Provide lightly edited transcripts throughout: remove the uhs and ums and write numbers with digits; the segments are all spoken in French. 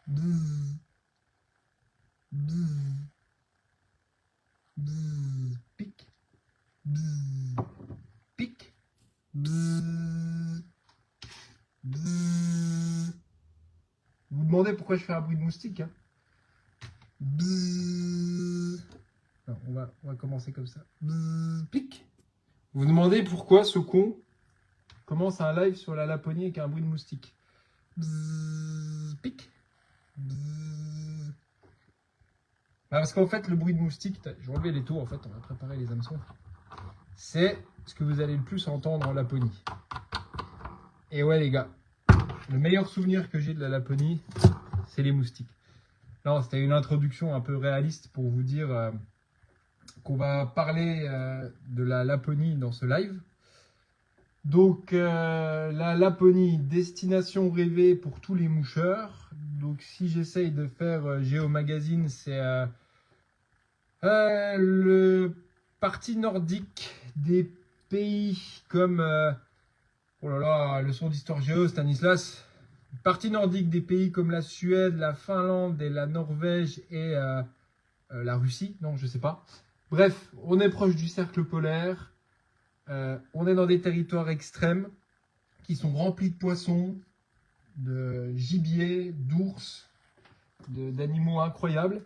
Bzzz, bzzz, bzzz, pic, bzzz, pic, bzzz, bzzz. Vous vous demandez pourquoi je fais un bruit de moustique, hein? Bzzz. Non, on va commencer comme ça. Bzzz, pic. Vous vous demandez pourquoi ce con commence un live sur la Laponie avec un bruit de moustique. Bzzz, pic. Bzzz. Parce qu'en fait, le bruit de moustique, je vais enlever les tours, en fait, on va préparer les hameçons. C'est ce que vous allez le plus entendre en Laponie. Et ouais, les gars, le meilleur souvenir que j'ai de la Laponie, c'est les moustiques. Non, c'était une introduction un peu réaliste pour vous dire qu'on va parler de la Laponie dans ce live. Donc, la Laponie, destination rêvée pour tous les moucheurs. Donc, si j'essaye de faire Géomagazine, c'est le parti nordique des pays comme... oh là là, leçon d'histoire géo, Stanislas. Partie nordique des pays comme la Suède, la Finlande et la Norvège et la Russie. Non, je sais pas. Bref, on est proche du cercle polaire. On est dans des territoires extrêmes qui sont remplis de poissons, de gibier, d'ours, d'animaux incroyables.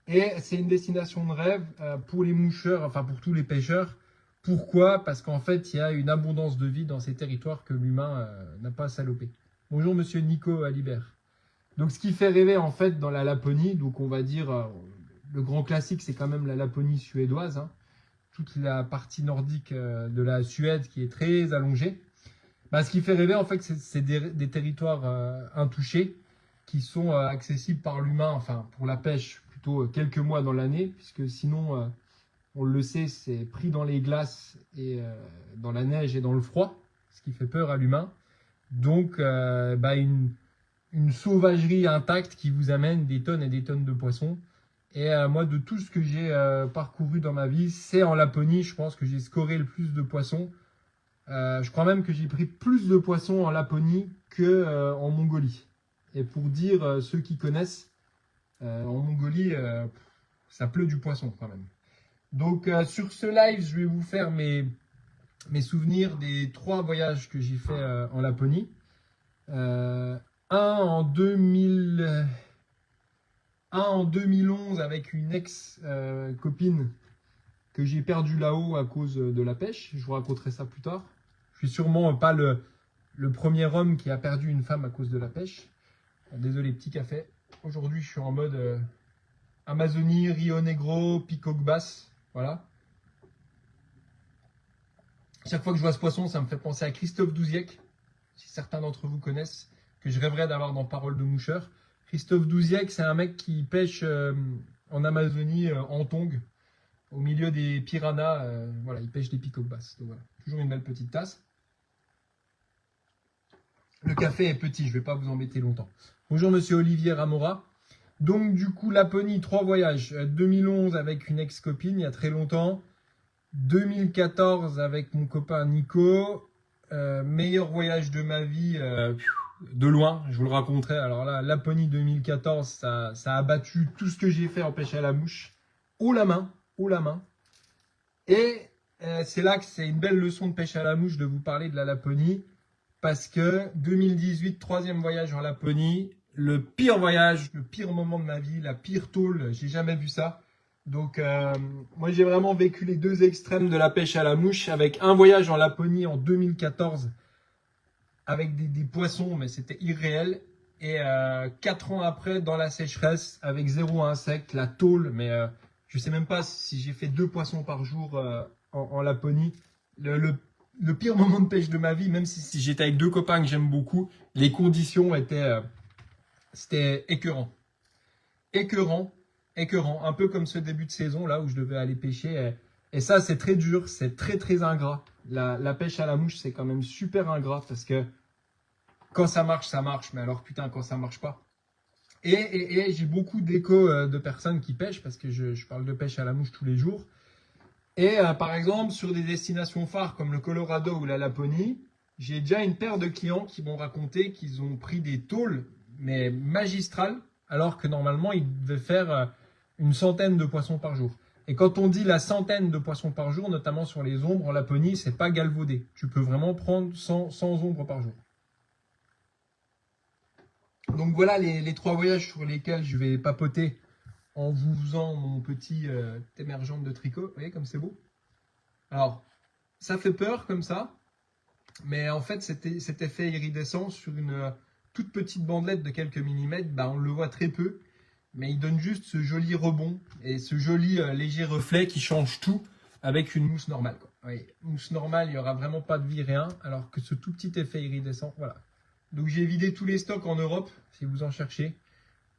Et c'est une destination de rêve pour les moucheurs, enfin pour tous les pêcheurs. Pourquoi? Parce qu'en fait, il y a une abondance de vie dans ces territoires que l'humain n'a pas salopé. Bonjour, monsieur Nico Alibert. Donc, ce qui fait rêver, en fait, dans la Laponie, donc on va dire, le grand classique, c'est quand même la Laponie suédoise, hein. Toute la partie nordique de la Suède qui est très allongée. Ce qui fait rêver, en fait, c'est des territoires intouchés qui sont accessibles par l'humain, enfin, pour la pêche, plutôt quelques mois dans l'année, puisque sinon... on le sait, c'est pris dans les glaces et dans la neige et dans le froid, ce qui fait peur à l'humain. Donc, une sauvagerie intacte qui vous amène des tonnes et des tonnes de poissons. Et moi, de tout ce que j'ai parcouru dans ma vie, c'est en Laponie, je pense que j'ai scoré le plus de poissons. Je crois même que j'ai pris plus de poissons en Laponie qu'en Mongolie. Et pour dire, ceux qui connaissent, en Mongolie, ça pleut du poisson quand même. Donc, sur ce live, je vais vous faire mes souvenirs des 3 voyages que j'ai fait en Laponie. Un en 2011 avec une ex-copine que j'ai perdue là-haut à cause de la pêche. Je vous raconterai ça plus tard. Je suis sûrement pas le premier homme qui a perdu une femme à cause de la pêche. Désolé, petit café. Aujourd'hui, je suis en mode Amazonie, Rio Negro, Peacock Bass. Voilà. Chaque fois que je vois ce poisson, ça me fait penser à Christophe Douziec, si certains d'entre vous connaissent, que je rêverais d'avoir dans Parole de moucheur. Christophe Douziec, c'est un mec qui pêche en Amazonie en tongs, au milieu des piranhas. Voilà, il pêche des peacock bass. Donc voilà, toujours une belle petite tasse. Le café est petit, je ne vais pas vous embêter longtemps. Bonjour monsieur Olivier Ramora. Donc du coup, Laponie, 3 voyages. 2011 avec une ex-copine, il y a très longtemps. 2014 avec mon copain Nico. Meilleur voyage de ma vie, de loin, je vous le raconterai. Alors là, Laponie 2014, ça a battu tout ce que j'ai fait en pêche à la mouche. Haut la main, haut la main. Et c'est là que c'est une belle leçon de pêche à la mouche de vous parler de la Laponie. Parce que 2018, 3e voyage en Laponie. Le pire voyage, le pire moment de ma vie, la pire tôle, j'ai jamais vu ça. Donc, moi, j'ai vraiment vécu les 2 extrêmes de la pêche à la mouche avec un voyage en Laponie en 2014 avec des poissons, mais c'était irréel. Et 4 ans après, dans la sécheresse, avec 0 insecte, la tôle, mais je sais même pas si j'ai fait 2 poissons par jour en Laponie. Le pire moment de pêche de ma vie, même si j'étais avec 2 copains que j'aime beaucoup, les conditions étaient... c'était écœurant. Écœurant, un peu comme ce début de saison là où je devais aller pêcher. Et ça, c'est très dur, c'est très très ingrat. La pêche à la mouche, c'est quand même super ingrat parce que quand ça marche, mais alors putain, quand ça marche pas. Et j'ai beaucoup d'échos de personnes qui pêchent parce que je parle de pêche à la mouche tous les jours. Et par exemple, sur des destinations phares comme le Colorado ou la Laponie, j'ai déjà une paire de clients qui m'ont raconté qu'ils ont pris des tôles mais magistral, alors que normalement, il devait faire une centaine de poissons par jour. Et quand on dit la centaine de poissons par jour, notamment sur les ombres en Laponie, c'est pas galvaudé. Tu peux vraiment prendre 100 ombres par jour. Donc voilà les 3 voyages sur lesquels je vais papoter en vous faisant mon petit émergente de tricot. Vous voyez comme c'est beau? Alors, ça fait peur comme ça, mais en fait cet effet iridescent sur une toute petite bandelette de quelques millimètres, bah, on le voit très peu, mais il donne juste ce joli rebond et ce joli léger reflet qui change tout avec une mousse normale, quoi. Oui, mousse normale, il n'y aura vraiment pas de vie, rien, alors que ce tout petit effet iridescent, voilà. Donc j'ai vidé tous les stocks en Europe, si vous en cherchez.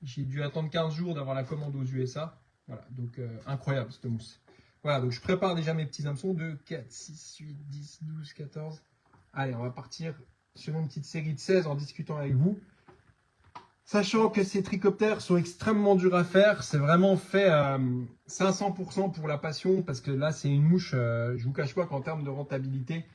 J'ai dû attendre 15 jours d'avoir la commande aux USA. Voilà, donc incroyable cette mousse. Voilà, donc je prépare déjà mes petits hameçons. 2, 4, 6, 8, 10, 12, 14. Allez, on va partir sur une petite série de 16 en discutant avec vous. Sachant que ces tricoptères sont extrêmement durs à faire, c'est vraiment fait à 500% pour la passion, parce que là c'est une mouche, je vous cache pas qu'en termes de rentabilité,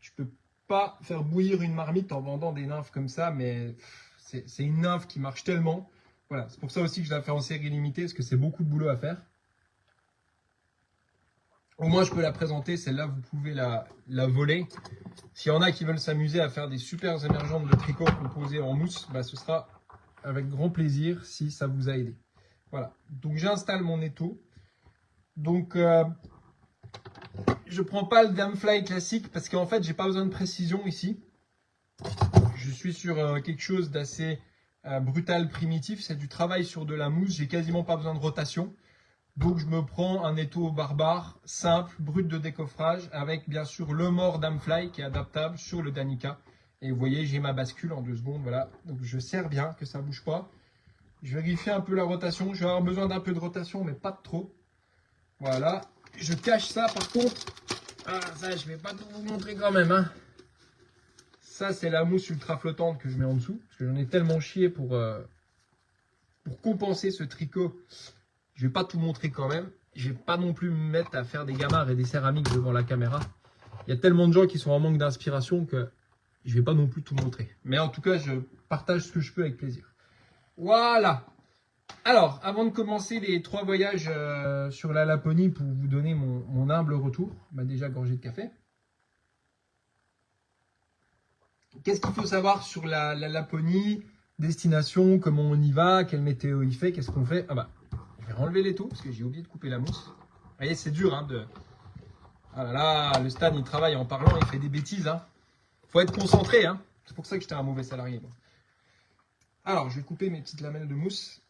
tu peux pas faire bouillir une marmite en vendant des nymphes comme ça, mais c'est une nymphe qui marche tellement. Voilà, c'est pour ça aussi que je la fais en série limitée, parce que c'est beaucoup de boulot à faire. Au moins je peux la présenter, celle-là vous pouvez la voler. S'il y en a qui veulent s'amuser à faire des super émergentes de tricot composées en mousse, bah, ce sera avec grand plaisir si ça vous a aidé. Voilà, donc j'installe mon étau. Donc je prends pas le Damfly classique parce qu'en fait j'ai pas besoin de précision ici. Je suis sur quelque chose d'assez brutal, primitif. C'est du travail sur de la mousse, j'ai quasiment pas besoin de rotation. Donc je me prends un étau barbare, simple, brut de décoffrage, avec bien sûr le mort Damfly qui est adaptable sur le Danica. Et vous voyez, j'ai ma bascule en 2 secondes, voilà. Donc je serre bien, que ça ne bouge pas. Je vérifie un peu la rotation. Je vais avoir besoin d'un peu de rotation, mais pas de trop. Voilà. Je cache ça par contre. Ah, ça, je vais pas tout vous montrer quand même, hein. Ça, c'est la mousse ultra flottante que je mets en dessous. Parce que j'en ai tellement chié pour compenser ce tricot. Je vais pas tout montrer quand même. Je vais pas non plus me mettre à faire des gamarres et des céramiques devant la caméra. Il y a tellement de gens qui sont en manque d'inspiration que je vais pas non plus tout montrer. Mais en tout cas, je partage ce que je peux avec plaisir. Voilà. Alors, avant de commencer les 3 voyages sur la Laponie pour vous donner mon humble retour, bah déjà gorgée de café. Qu'est-ce qu'il faut savoir sur la Laponie? Destination, comment on y va, quelle météo il fait, qu'est-ce qu'on fait? Ah bah, je vais enlever l'étau parce que j'ai oublié de couper la mousse. Vous voyez, c'est dur hein, de... Ah là là, le Stan il travaille en parlant, il fait des bêtises. Hein. Faut être concentré, hein. C'est pour ça que j'étais un mauvais salarié. Moi. Alors, je vais couper mes petites lamelles de mousse.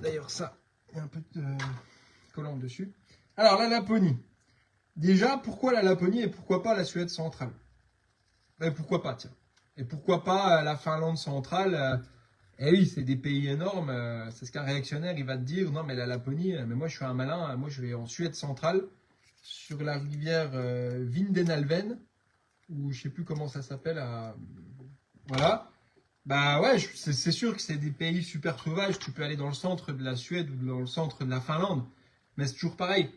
D'ailleurs, ça, il y a un peu de collant dessus. Alors, la Laponie. Déjà, pourquoi la Laponie et pourquoi pas la Suède centrale? Et pourquoi pas, tiens. Et pourquoi pas la Finlande centrale? Eh oui, c'est des pays énormes. C'est ce qu'un réactionnaire, il va te dire, non, mais la Laponie, mais moi, je suis un malin. Moi, je vais en Suède centrale, sur la rivière Vindelälven, ou je sais plus comment ça s'appelle. Voilà. Bah ouais, c'est sûr que c'est des pays super sauvages. Tu peux aller dans le centre de la Suède ou dans le centre de la Finlande, mais c'est toujours pareil.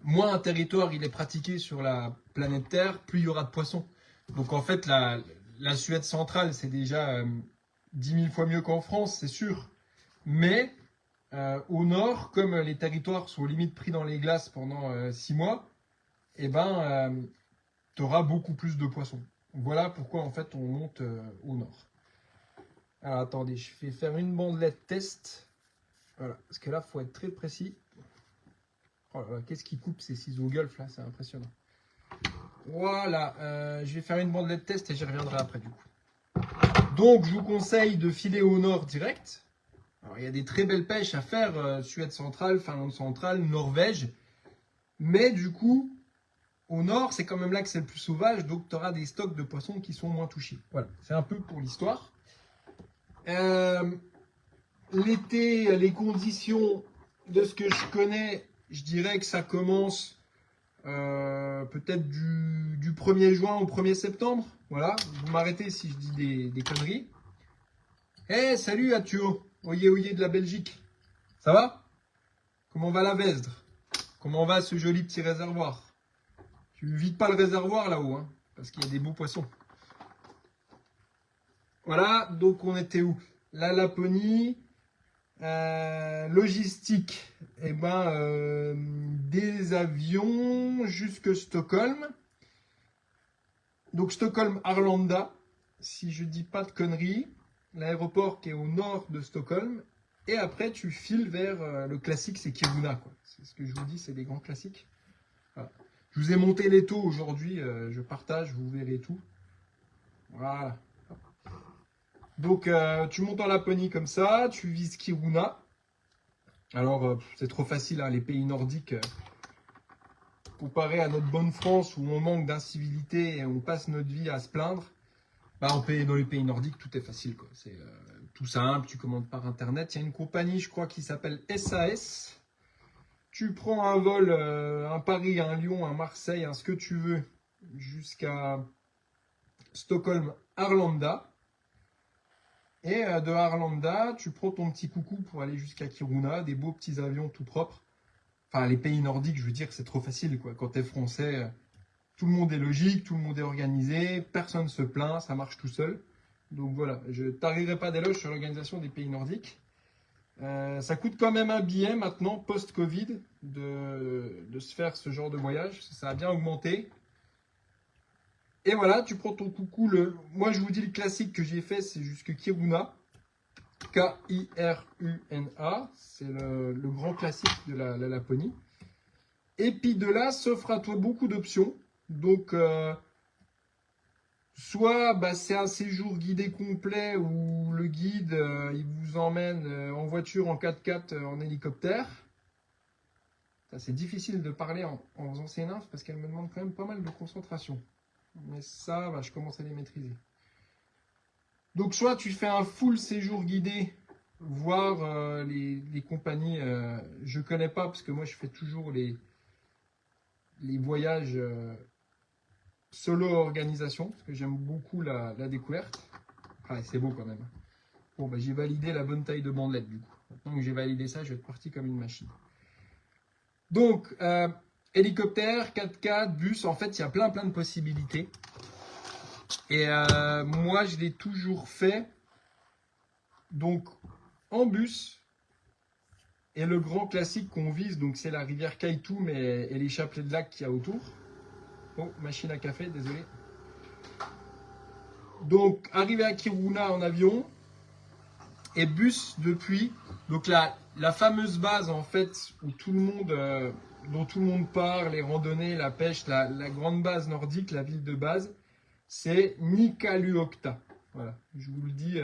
Moins un territoire il est pratiqué sur la planète Terre, plus il y aura de poissons. Donc en fait, la Suède centrale, c'est déjà 10 000 fois mieux qu'en France, c'est sûr. Mais au nord, comme les territoires sont limite pris dans les glaces pendant 6 mois, eh ben, tu auras beaucoup plus de poissons. Voilà pourquoi en fait on monte au nord. Alors attendez, je vais faire une bandelette test. Voilà, parce que là, il faut être très précis. Oh là là, qu'est-ce qui coupe ces ciseaux golf là, c'est impressionnant. Voilà, je vais faire une bandelette test et j'y reviendrai après du coup. Donc je vous conseille de filer au nord direct. Alors il y a des très belles pêches à faire, Suède centrale, Finlande centrale, Norvège. Mais du coup, au nord, c'est quand même là que c'est le plus sauvage, donc tu auras des stocks de poissons qui sont moins touchés. Voilà, c'est un peu pour l'histoire. L'été, les conditions de ce que je connais, je dirais que ça commence peut-être du 1er juin au 1er septembre. Voilà, vous m'arrêtez si je dis des conneries. Eh, salut Atio, oyez oyez de la Belgique. Ça va? Comment va la Vesdre? Comment va ce joli petit réservoir? Tu vides pas le réservoir là-haut, hein, parce qu'il y a des beaux poissons. Voilà, donc on était où? La Laponie, logistique, et des avions jusque Stockholm. Donc Stockholm-Arlanda, si je dis pas de conneries, l'aéroport qui est au nord de Stockholm. Et après, tu files vers le classique, c'est Kiruna, quoi. C'est ce que je vous dis, c'est des grands classiques. Voilà. Je vous ai monté les taux aujourd'hui, je partage, vous verrez tout. Voilà. Donc, tu montes en Laponie comme ça, tu vises Kiruna. Alors, c'est trop facile, hein, les pays nordiques, comparé à notre bonne France où on manque d'incivilité et on passe notre vie à se plaindre. Bah, dans les pays nordiques, tout est facile, quoi. C'est tout simple, tu commandes par Internet. Il y a une compagnie, je crois, qui s'appelle SAS. Tu prends un vol, un Paris, un Lyon, un Marseille, un ce que tu veux, jusqu'à Stockholm, Arlanda. Et de Arlanda, tu prends ton petit coucou pour aller jusqu'à Kiruna, des beaux petits avions tout propres. Enfin, les pays nordiques, je veux dire, c'est trop facile, quoi. Quand t'es français, tout le monde est logique, tout le monde est organisé, personne ne se plaint, ça marche tout seul. Donc voilà, je ne tarirai pas d'éloge sur l'organisation des pays nordiques. Ça coûte quand même un billet maintenant, post-Covid, de se faire ce genre de voyage. Ça a bien augmenté. Et voilà, tu prends ton coucou. Moi, je vous dis le classique que j'ai fait, c'est jusque Kiruna. Kiruna. C'est le grand classique de la Laponie. Et puis de là, s'offre à toi beaucoup d'options. Donc, soit c'est un séjour guidé complet où le guide il vous emmène en voiture, en 4x4, en hélicoptère. C'est difficile de parler en faisant ces nymphes parce qu'elles me demandent quand même pas mal de concentration. Mais ça, je commence à les maîtriser. Donc soit tu fais un full séjour guidé, voir les compagnies. Je ne connais pas parce que moi je fais toujours les voyages solo organisation, parce que j'aime beaucoup la découverte. Ah, c'est beau quand même. Bon, j'ai validé la bonne taille de bandelette du coup. Maintenant que j'ai validé ça, je vais être parti comme une machine. Donc, hélicoptère, 4x4, bus, en fait, il y a plein de possibilités. Et moi, je l'ai toujours fait donc en bus. Et le grand classique qu'on vise, donc c'est la rivière Kaitum et les chapelets de lac qu'il y a autour. Oh, machine à café, désolé. Donc, arrivé à Kiruna en avion et bus depuis. Donc, la fameuse base, en fait, où dont tout le monde parle, les randonnées, la pêche, la grande base nordique, la ville de base, c'est Nikkaluokta. Voilà, je vous le dis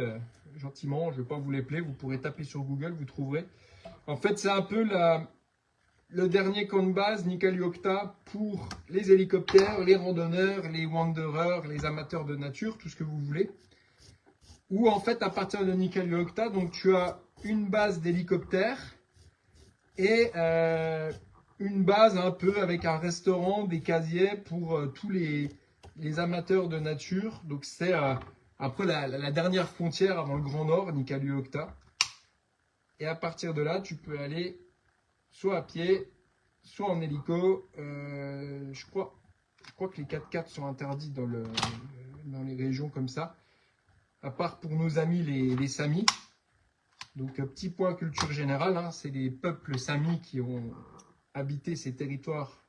gentiment, je ne vais pas vous l'épeler, vous pourrez taper sur Google, vous trouverez. En fait, c'est un peu le dernier camp de base, Nikkaluokta, pour les hélicoptères, les randonneurs, les wanderers, les amateurs de nature, tout ce que vous voulez. Où en fait, à partir de Nikkaluokta, donc tu as une base d'hélicoptères et une base un peu avec un restaurant, des casiers pour tous les amateurs de nature. Donc c'est après la dernière frontière avant le Grand Nord, Nikkaluokta. Et à partir de là, tu peux aller soit à pied, soit en hélico. Je crois que les 4x4 sont interdits dans les régions comme ça. À part pour nos amis les Samis. Donc, petit point culture générale, hein, c'est les peuples Samis qui ont habité ces territoires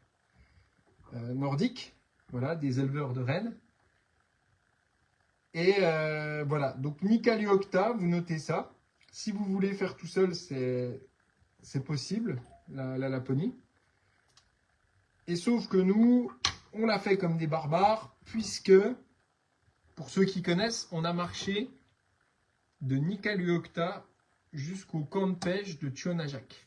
nordiques. Voilà, des éleveurs de rennes. Et voilà, donc Nikkaluokta, vous notez ça. Si vous voulez faire tout seul, c'est possible, la Laponie. Et sauf que nous, on l'a fait comme des barbares, puisque, pour ceux qui connaissent, on a marché de Nikkaluokta jusqu'au camp de pêche de Tionajak.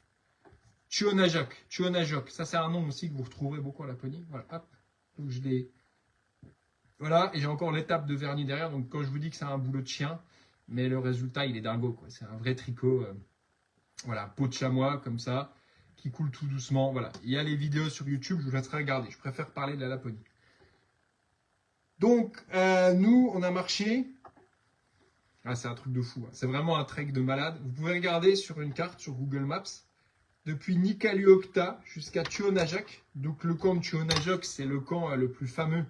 Tionajok, ça c'est un nom aussi que vous retrouverez beaucoup en Laponie. Voilà, hop. Donc je l'ai. Voilà, et j'ai encore l'étape de vernis derrière. Donc quand je vous dis que c'est un boulot de chien, mais le résultat il est dingo, quoi. C'est un vrai tricot. Voilà, peau de chamois comme ça, qui coule tout doucement. Voilà, il y a les vidéos sur YouTube, je vous laisserai regarder. Je préfère parler de la Laponie. Donc nous, on a marché. Ah, c'est un truc de fou. Hein. C'est vraiment un trek de malade. Vous pouvez regarder sur une carte sur Google Maps. Depuis Nikkaluokta jusqu'à Tionajak. Donc le camp de Tionajak, c'est le camp le plus fameux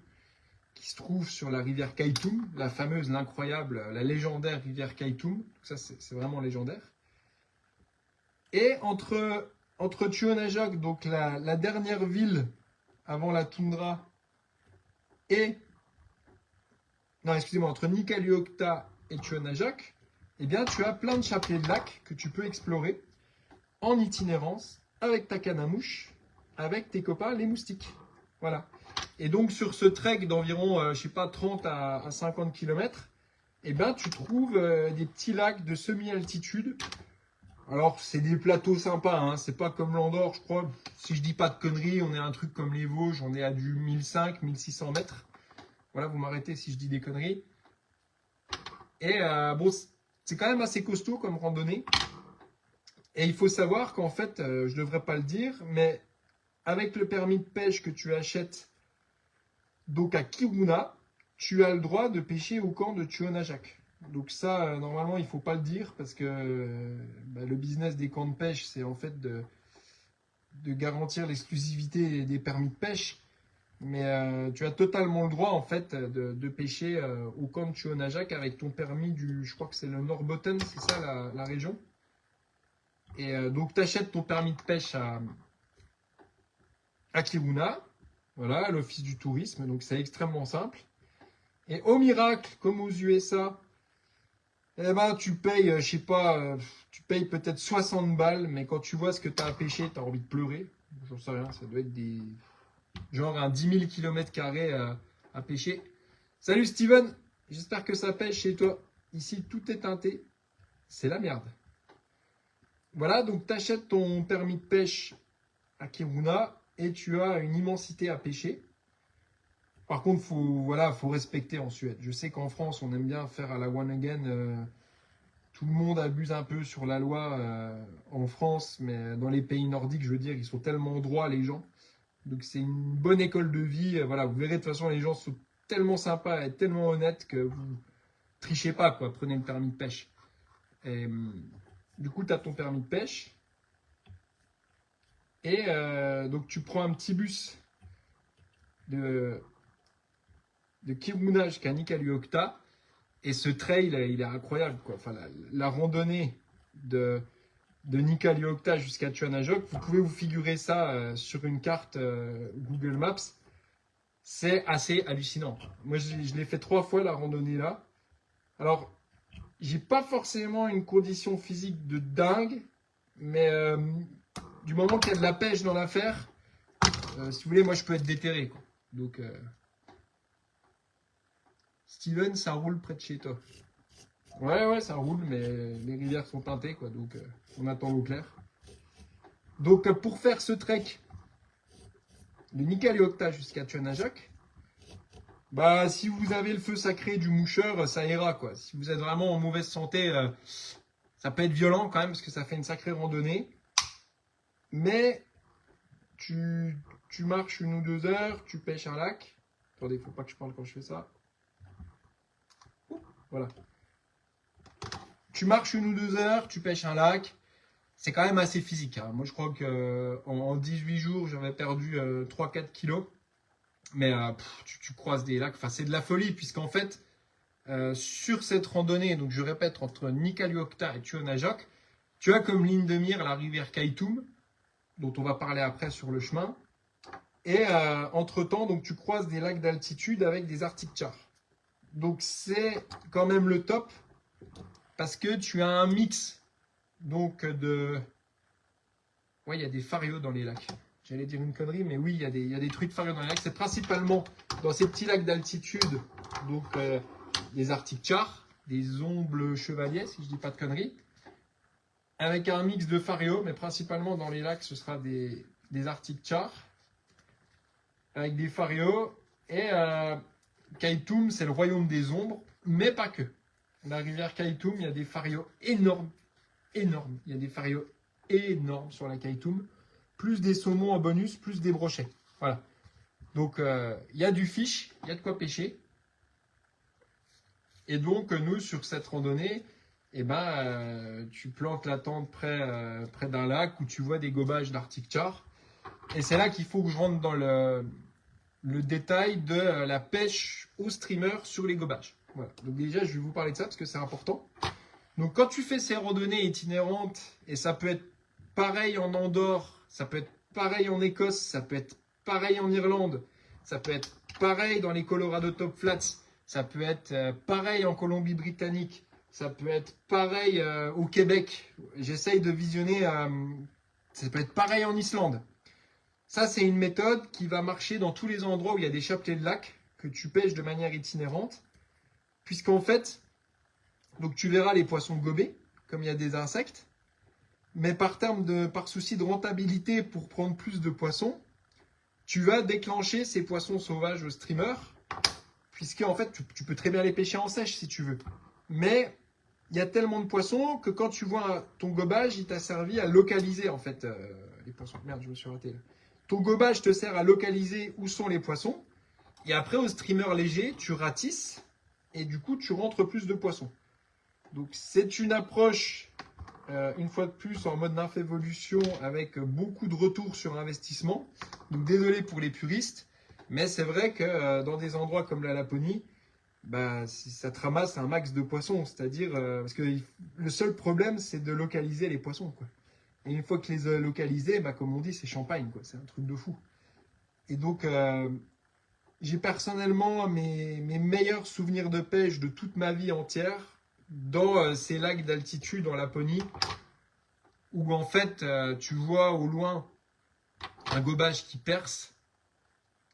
qui se trouve sur la rivière Kaitoum, la fameuse, l'incroyable, la légendaire rivière Kaitoum. Ça, c'est vraiment légendaire. Et entre Chuonajok, donc la dernière ville avant la toundra, et... Non, excusez-moi, entre Nikaliokta et Chuonajok, eh bien, tu as plein de chapelets de lacs que tu peux explorer en itinérance avec ta canne à mouche, avec tes copains, les moustiques. Voilà. Et donc, sur ce trek d'environ, je sais pas, 30 à 50 km, eh ben, tu trouves des petits lacs de semi-altitude. Alors, c'est des plateaux sympas, hein. C'est pas comme l'Andorre, je crois. Si je dis pas de conneries, on est à un truc comme les Vosges, on est à du 1500, 1600 mètres. Voilà, vous m'arrêtez si je dis des conneries. Et bon, c'est quand même assez costaud comme randonnée. Et il faut savoir qu'en fait, je ne devrais pas le dire, mais avec le permis de pêche que tu achètes donc à Kiruna, tu as le droit de pêcher au camp de Chuonajak. Donc ça, normalement, il ne faut pas le dire parce que le business des camps de pêche, c'est en fait de garantir l'exclusivité des permis de pêche. Mais tu as totalement le droit en fait de pêcher au camp de Chuonajak avec ton permis je crois que c'est le Norrbotten, c'est ça la région. Et donc tu achètes ton permis de pêche à Kiruna, voilà, à l'office du tourisme, donc c'est extrêmement simple. Et au miracle, comme aux USA, eh ben tu payes, je sais pas, tu payes peut-être 60 balles, mais quand tu vois ce que tu as à pêcher, tu as envie de pleurer. J'en sais rien, ça doit être genre un 10 000 km² à pêcher. Salut Steven, j'espère que ça pêche chez toi. Ici, tout est teinté. C'est la merde. Voilà, donc tu achètes ton permis de pêche à Kiruna et tu as une immensité à pêcher. Par contre, faut respecter en Suède. Je sais qu'en France, on aime bien faire à la one again. Tout le monde abuse un peu sur la loi en France, mais dans les pays nordiques, je veux dire, ils sont tellement droits, les gens. Donc c'est une bonne école de vie. Voilà, vous verrez de toute façon, les gens sont tellement sympas et tellement honnêtes que vous trichez pas, quoi. Prenez le permis de pêche. Et, du coup, tu as ton permis de pêche. Et donc tu prends un petit bus de Kiruna jusqu'à Nikaliokta. Et ce trail, il est incroyable, quoi. Enfin, la randonnée de Nikaliokta jusqu'à Chuonajok, vous pouvez vous figurer ça sur une carte Google Maps. C'est assez hallucinant. Moi, je l'ai fait 3 fois, la randonnée là. Alors, j'ai pas forcément une condition physique de dingue, mais du moment qu'il y a de la pêche dans l'affaire, si vous voulez, moi, je peux être déterré, quoi. Donc, Steven, ça roule près de chez toi. Ouais, ça roule, mais les rivières sont teintées, quoi. Donc, on attend l'eau claire. Donc, pour faire ce trek de Nikaliokta jusqu'à Chuonajok, bah, si vous avez le feu sacré du moucheur, ça ira, quoi. Si vous êtes vraiment en mauvaise santé, ça peut être violent quand même, parce que ça fait une sacrée randonnée. Mais tu marches 1 ou 2 heures, tu pêches un lac. Attendez, il ne faut pas que je parle quand je fais ça. Voilà. Tu marches 1 ou 2 heures, tu pêches un lac. C'est quand même assez physique, hein. Moi, je crois qu'en 18 jours, j'avais perdu 3-4 kilos. Mais tu croises des lacs. Enfin, c'est de la folie, puisqu'en fait, sur cette randonnée, donc je répète, entre Nikaliokta et Chuonajok, tu as comme ligne de mire la rivière Kaitoum, dont on va parler après sur le chemin. Et entre-temps, donc, tu croises des lacs d'altitude avec des Arctic Chars. Donc, c'est quand même le top, parce que tu as un mix donc de... Ouais, il y a des farios dans les lacs. J'allais dire une connerie, mais oui, il y a des trucs farios dans les lacs. C'est principalement dans ces petits lacs d'altitude, donc des Arctic Chars, des ombles chevaliers, si je dis pas de conneries, avec un mix de farios, mais principalement dans les lacs, ce sera des Arctic Chars, avec des farios. Et Kaitoum, c'est le royaume des ombres, mais pas que. La rivière Kaitoum, il y a des farios énormes. Il y a des farios énormes sur la Kaitoum. Plus des saumons en bonus, plus des brochets. Voilà. Donc, il y a du fish, il y a de quoi pêcher. Et donc, nous, sur cette randonnée, eh ben, tu plantes la tente près d'un lac où tu vois des gobages d'Arctic Char. Et c'est là qu'il faut que je rentre dans le détail de la pêche au streamer sur les gobages. Voilà. Donc déjà, je vais vous parler de ça parce que c'est important. Donc quand tu fais ces randonnées itinérantes, et ça peut être pareil en Andorre, ça peut être pareil en Écosse, ça peut être pareil en Irlande, ça peut être pareil dans les Colorado Top Flats, ça peut être pareil en Colombie-Britannique, ça peut être pareil au Québec. J'essaye de visionner, ça peut être pareil en Islande. Ça, c'est une méthode qui va marcher dans tous les endroits où il y a des chapelets de lacs que tu pêches de manière itinérante, puisqu'en fait, donc tu verras les poissons gobés, comme il y a des insectes, mais par souci de rentabilité pour prendre plus de poissons, tu vas déclencher ces poissons sauvages au streamer, puisque en fait tu peux très bien les pêcher en sèche si tu veux. Mais il y a tellement de poissons que quand tu vois ton gobage, il t'a servi à localiser en fait les poissons. Merde, je me suis raté là. Ton gobage te sert à localiser où sont les poissons, et après au streamer léger, tu ratisses, et du coup tu rentres plus de poissons. Donc c'est une approche, une fois de plus, en mode infévolution avec beaucoup de retours sur investissement. Donc désolé pour les puristes, mais c'est vrai que dans des endroits comme la Laponie, bah, ça te ramasse un max de poissons. C'est-à-dire, parce que le seul problème, c'est de localiser les poissons, quoi. Et une fois que les a localisés, bah, comme on dit, c'est champagne, quoi. C'est un truc de fou. Et donc, j'ai personnellement mes meilleurs souvenirs de pêche de toute ma vie entière dans ces lacs d'altitude en Laponie, où en fait, tu vois au loin un gobage qui perce.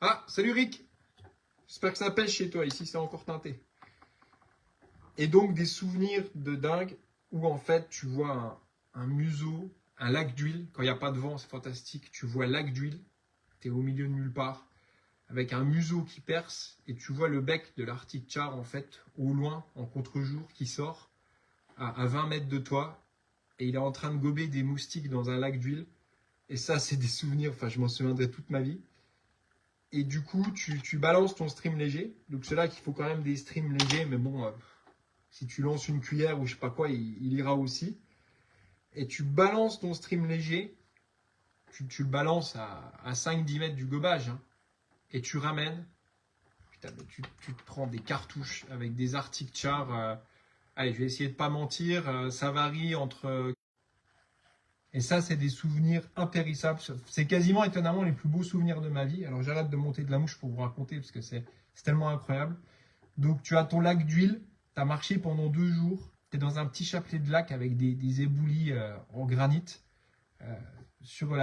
Ah, salut Rick! J'espère que ça pêche chez toi, ici c'est encore teinté. Et donc des souvenirs de dingue, où en fait tu vois un museau, un lac d'huile. Quand il n'y a pas de vent, c'est fantastique. Tu vois lac d'huile, tu es au milieu de nulle part, avec un museau qui perce, et tu vois le bec de l'Arctic Char en fait, au loin, en contre-jour, qui sort à 20 mètres de toi, et il est en train de gober des moustiques dans un lac d'huile. Et ça, c'est des souvenirs, enfin je m'en souviendrai toute ma vie. Et du coup, tu balances ton stream léger. Donc c'est là qu'il faut quand même des streams légers, mais bon, si tu lances une cuillère ou je sais pas quoi, il ira aussi. Et tu balances ton stream léger, tu le balances à 5-10 mètres du gobage, hein, et tu ramènes. Putain, mais tu te prends des cartouches avec des Arctic Char. Allez, je vais essayer de pas mentir, ça varie entre... Et ça, c'est des souvenirs impérissables. C'est quasiment étonnamment les plus beaux souvenirs de ma vie. Alors j'arrête de monter de la mouche pour vous raconter parce que c'est tellement incroyable. Donc tu as ton lac d'huile, tu as marché pendant 2 jours, tu es dans un petit chapelet de lac avec des éboulis en granit. Sur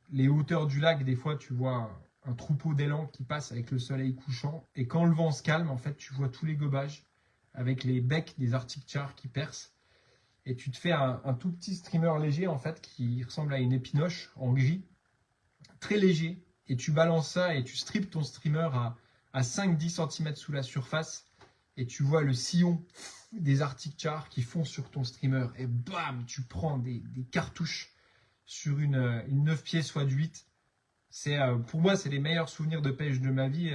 les hauteurs du lac, des fois tu vois un troupeau d'élands qui passe avec le soleil couchant. Et quand le vent se calme, en fait, tu vois tous les gobages avec les becs des Arctic Char qui percent. Et tu te fais un tout petit streamer léger en fait qui ressemble à une épinoche en gris, très léger, et tu balances ça et tu strippes ton streamer à 5-10 cm sous la surface, et tu vois le sillon des Arctic Char qui font sur ton streamer, et bam, tu prends des cartouches sur une 9 pieds soit de 8. Pour moi, c'est les meilleurs souvenirs de pêche de ma vie.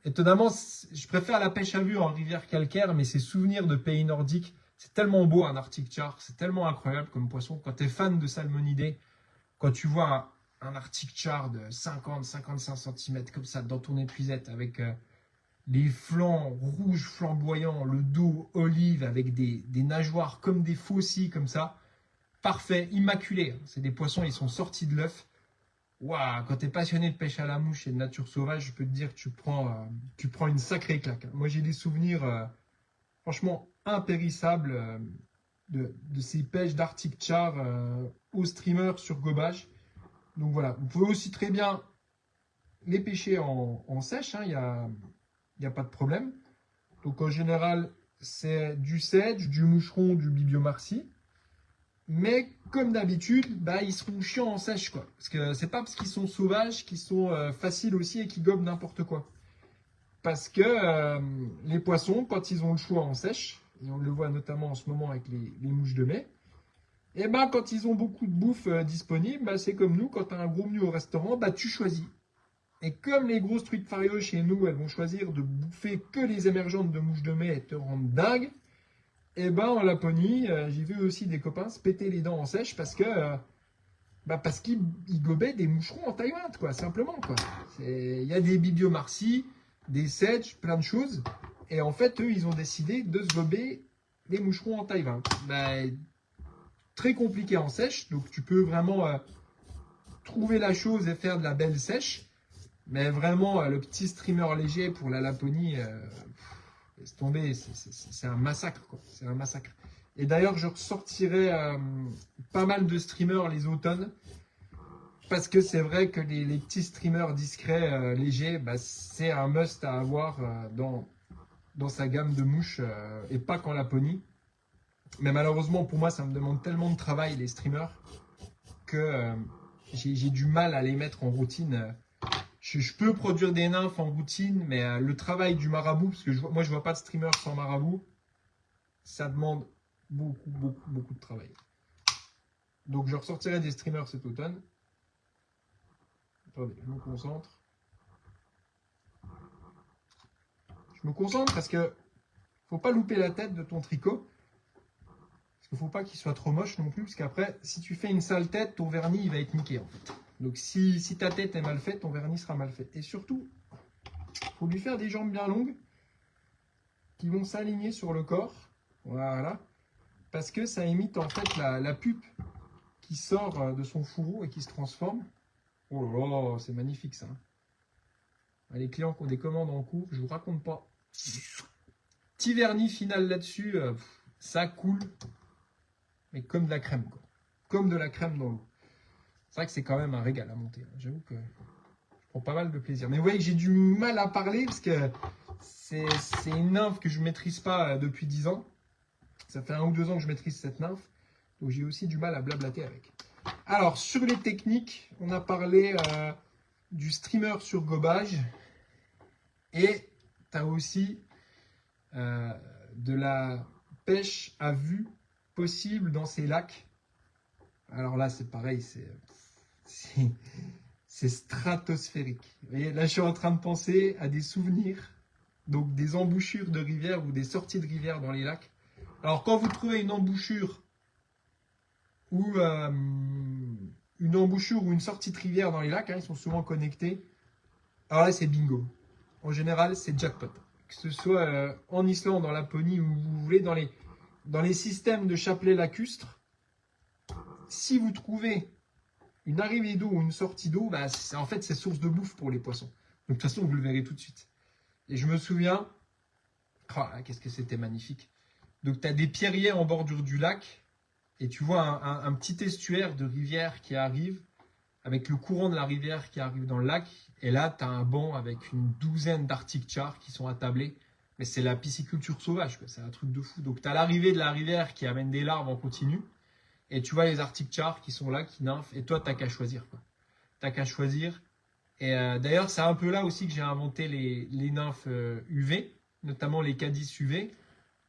Étonnamment, je préfère la pêche à vue en rivière calcaire, mais ces souvenirs de pays nordiques, c'est tellement beau un Arctic Char, c'est tellement incroyable comme poisson. Quand tu es fan de salmonidés, quand tu vois un Arctic Char de 50-55 cm comme ça dans ton épuisette avec les flancs rouges flamboyants, le dos olive avec des nageoires comme des faucilles comme ça, parfait, immaculé. C'est des poissons, ils sont sortis de l'œuf. Waouh, quand tu es passionné de pêche à la mouche et de nature sauvage, je peux te dire que tu prends une sacrée claque. Moi, j'ai des souvenirs franchement impérissables de ces pêches d'Arctic Char au streamer sur gobage. Donc voilà, vous pouvez aussi très bien les pêcher en sèche, hein, y a pas de problème. Donc en général, c'est du sedge, du moucheron, du bibiomarcy. Mais comme d'habitude, bah, ils seront chiants en sèche, quoi. Parce que c'est pas parce qu'ils sont sauvages qu'ils sont faciles aussi et qu'ils gobent n'importe quoi. Parce que les poissons, quand ils ont le choix en sèche, et on le voit notamment en ce moment avec les mouches de mai, et ben quand ils ont beaucoup de bouffe disponible, bah, c'est comme nous, quand tu as un gros menu au restaurant, bah, tu choisis. Et comme les grosses truites fario chez nous, elles vont choisir de bouffer que les émergentes de mouches de mai et te rendre dingue, et ben en Laponie, j'ai vu aussi des copains se péter les dents en sèche parce que Parce qu'ils gobaient des moucherons en Taïwan, quoi, simplement, quoi. Il y a des Bibiomarcy, des Sedge, plein de choses. Et en fait, eux, ils ont décidé de se gober des moucherons en Taïwan. Très compliqué en sèche, donc tu peux vraiment trouver la chose et faire de la belle sèche. Mais vraiment, le petit streamer léger pour la Laponie, laisse tomber, c'est un massacre, quoi. C'est un massacre. Et d'ailleurs, je ressortirai pas mal de streamers les automnes. Parce que c'est vrai que les petits streamers discrets, légers, c'est un must à avoir dans sa gamme de mouches et pas qu'en Laponie. Mais malheureusement, pour moi, ça me demande tellement de travail, les streamers, que j'ai du mal à les mettre en routine. Je peux produire des nymphes en routine, mais le travail du marabout, parce que moi, je vois pas de streamer sans marabout, ça demande beaucoup, beaucoup, beaucoup de travail. Donc, je ressortirai des streamers cet automne. Attendez, je me concentre. Je me concentre parce que faut pas louper la tête de ton tricot. Parce qu'il faut pas qu'il soit trop moche non plus. Parce qu'après, si tu fais une sale tête, ton vernis il va être niqué en fait. Donc si ta tête est mal faite, ton vernis sera mal fait. Et surtout, il faut lui faire des jambes bien longues qui vont s'aligner sur le corps. Voilà. Parce que ça imite en fait la pupe qui sort de son fourreau et qui se transforme. Oh là là, c'est magnifique ça. Les clients qui ont des commandes en cours, je vous raconte pas. Petit vernis final là-dessus, ça coule, mais comme de la crème, quoi. Comme de la crème dans l'eau. C'est vrai que c'est quand même un régal à monter. J'avoue que je prends pas mal de plaisir. Mais vous voyez que j'ai du mal à parler parce que c'est une nymphe que je ne maîtrise pas depuis 10 ans. Ça fait 1 ou 2 ans que je maîtrise cette nymphe. Donc j'ai aussi du mal à blablater avec. Alors, sur les techniques, on a parlé du streamer sur gobage. Et tu as aussi de la pêche à vue possible dans ces lacs. Alors là, c'est pareil, c'est stratosphérique. Vous voyez, là, je suis en train de penser à des souvenirs, donc des embouchures de rivières ou des sorties de rivières dans les lacs. Alors, quand vous trouvez une embouchure ou une sortie de rivière dans les lacs, ils sont souvent connectés. Alors là, c'est bingo. En général, c'est jackpot. Que ce soit en Islande, en Laponie, où vous voulez, dans les systèmes de chapelet lacustre, si vous trouvez une arrivée d'eau ou une sortie d'eau, en fait, c'est source de bouffe pour les poissons. Donc, de toute façon, vous le verrez tout de suite. Et je me souviens, qu'est-ce que c'était magnifique. Donc, tu as des pierriers en bordure du lac, et tu vois un petit estuaire de rivière qui arrive, avec le courant de la rivière qui arrive dans le lac. Et là, tu as un banc avec une douzaine d'arctic chars qui sont attablés. Mais c'est la pisciculture sauvage, quoi. C'est un truc de fou. Donc, tu as l'arrivée de la rivière qui amène des larves en continu. Et tu vois les arctic chars qui sont là, qui nymphent. Et toi, tu n'as qu'à choisir, quoi. Tu n'as qu'à choisir. Et d'ailleurs, c'est un peu là aussi que j'ai inventé les nymphes UV, notamment les Cadis UV.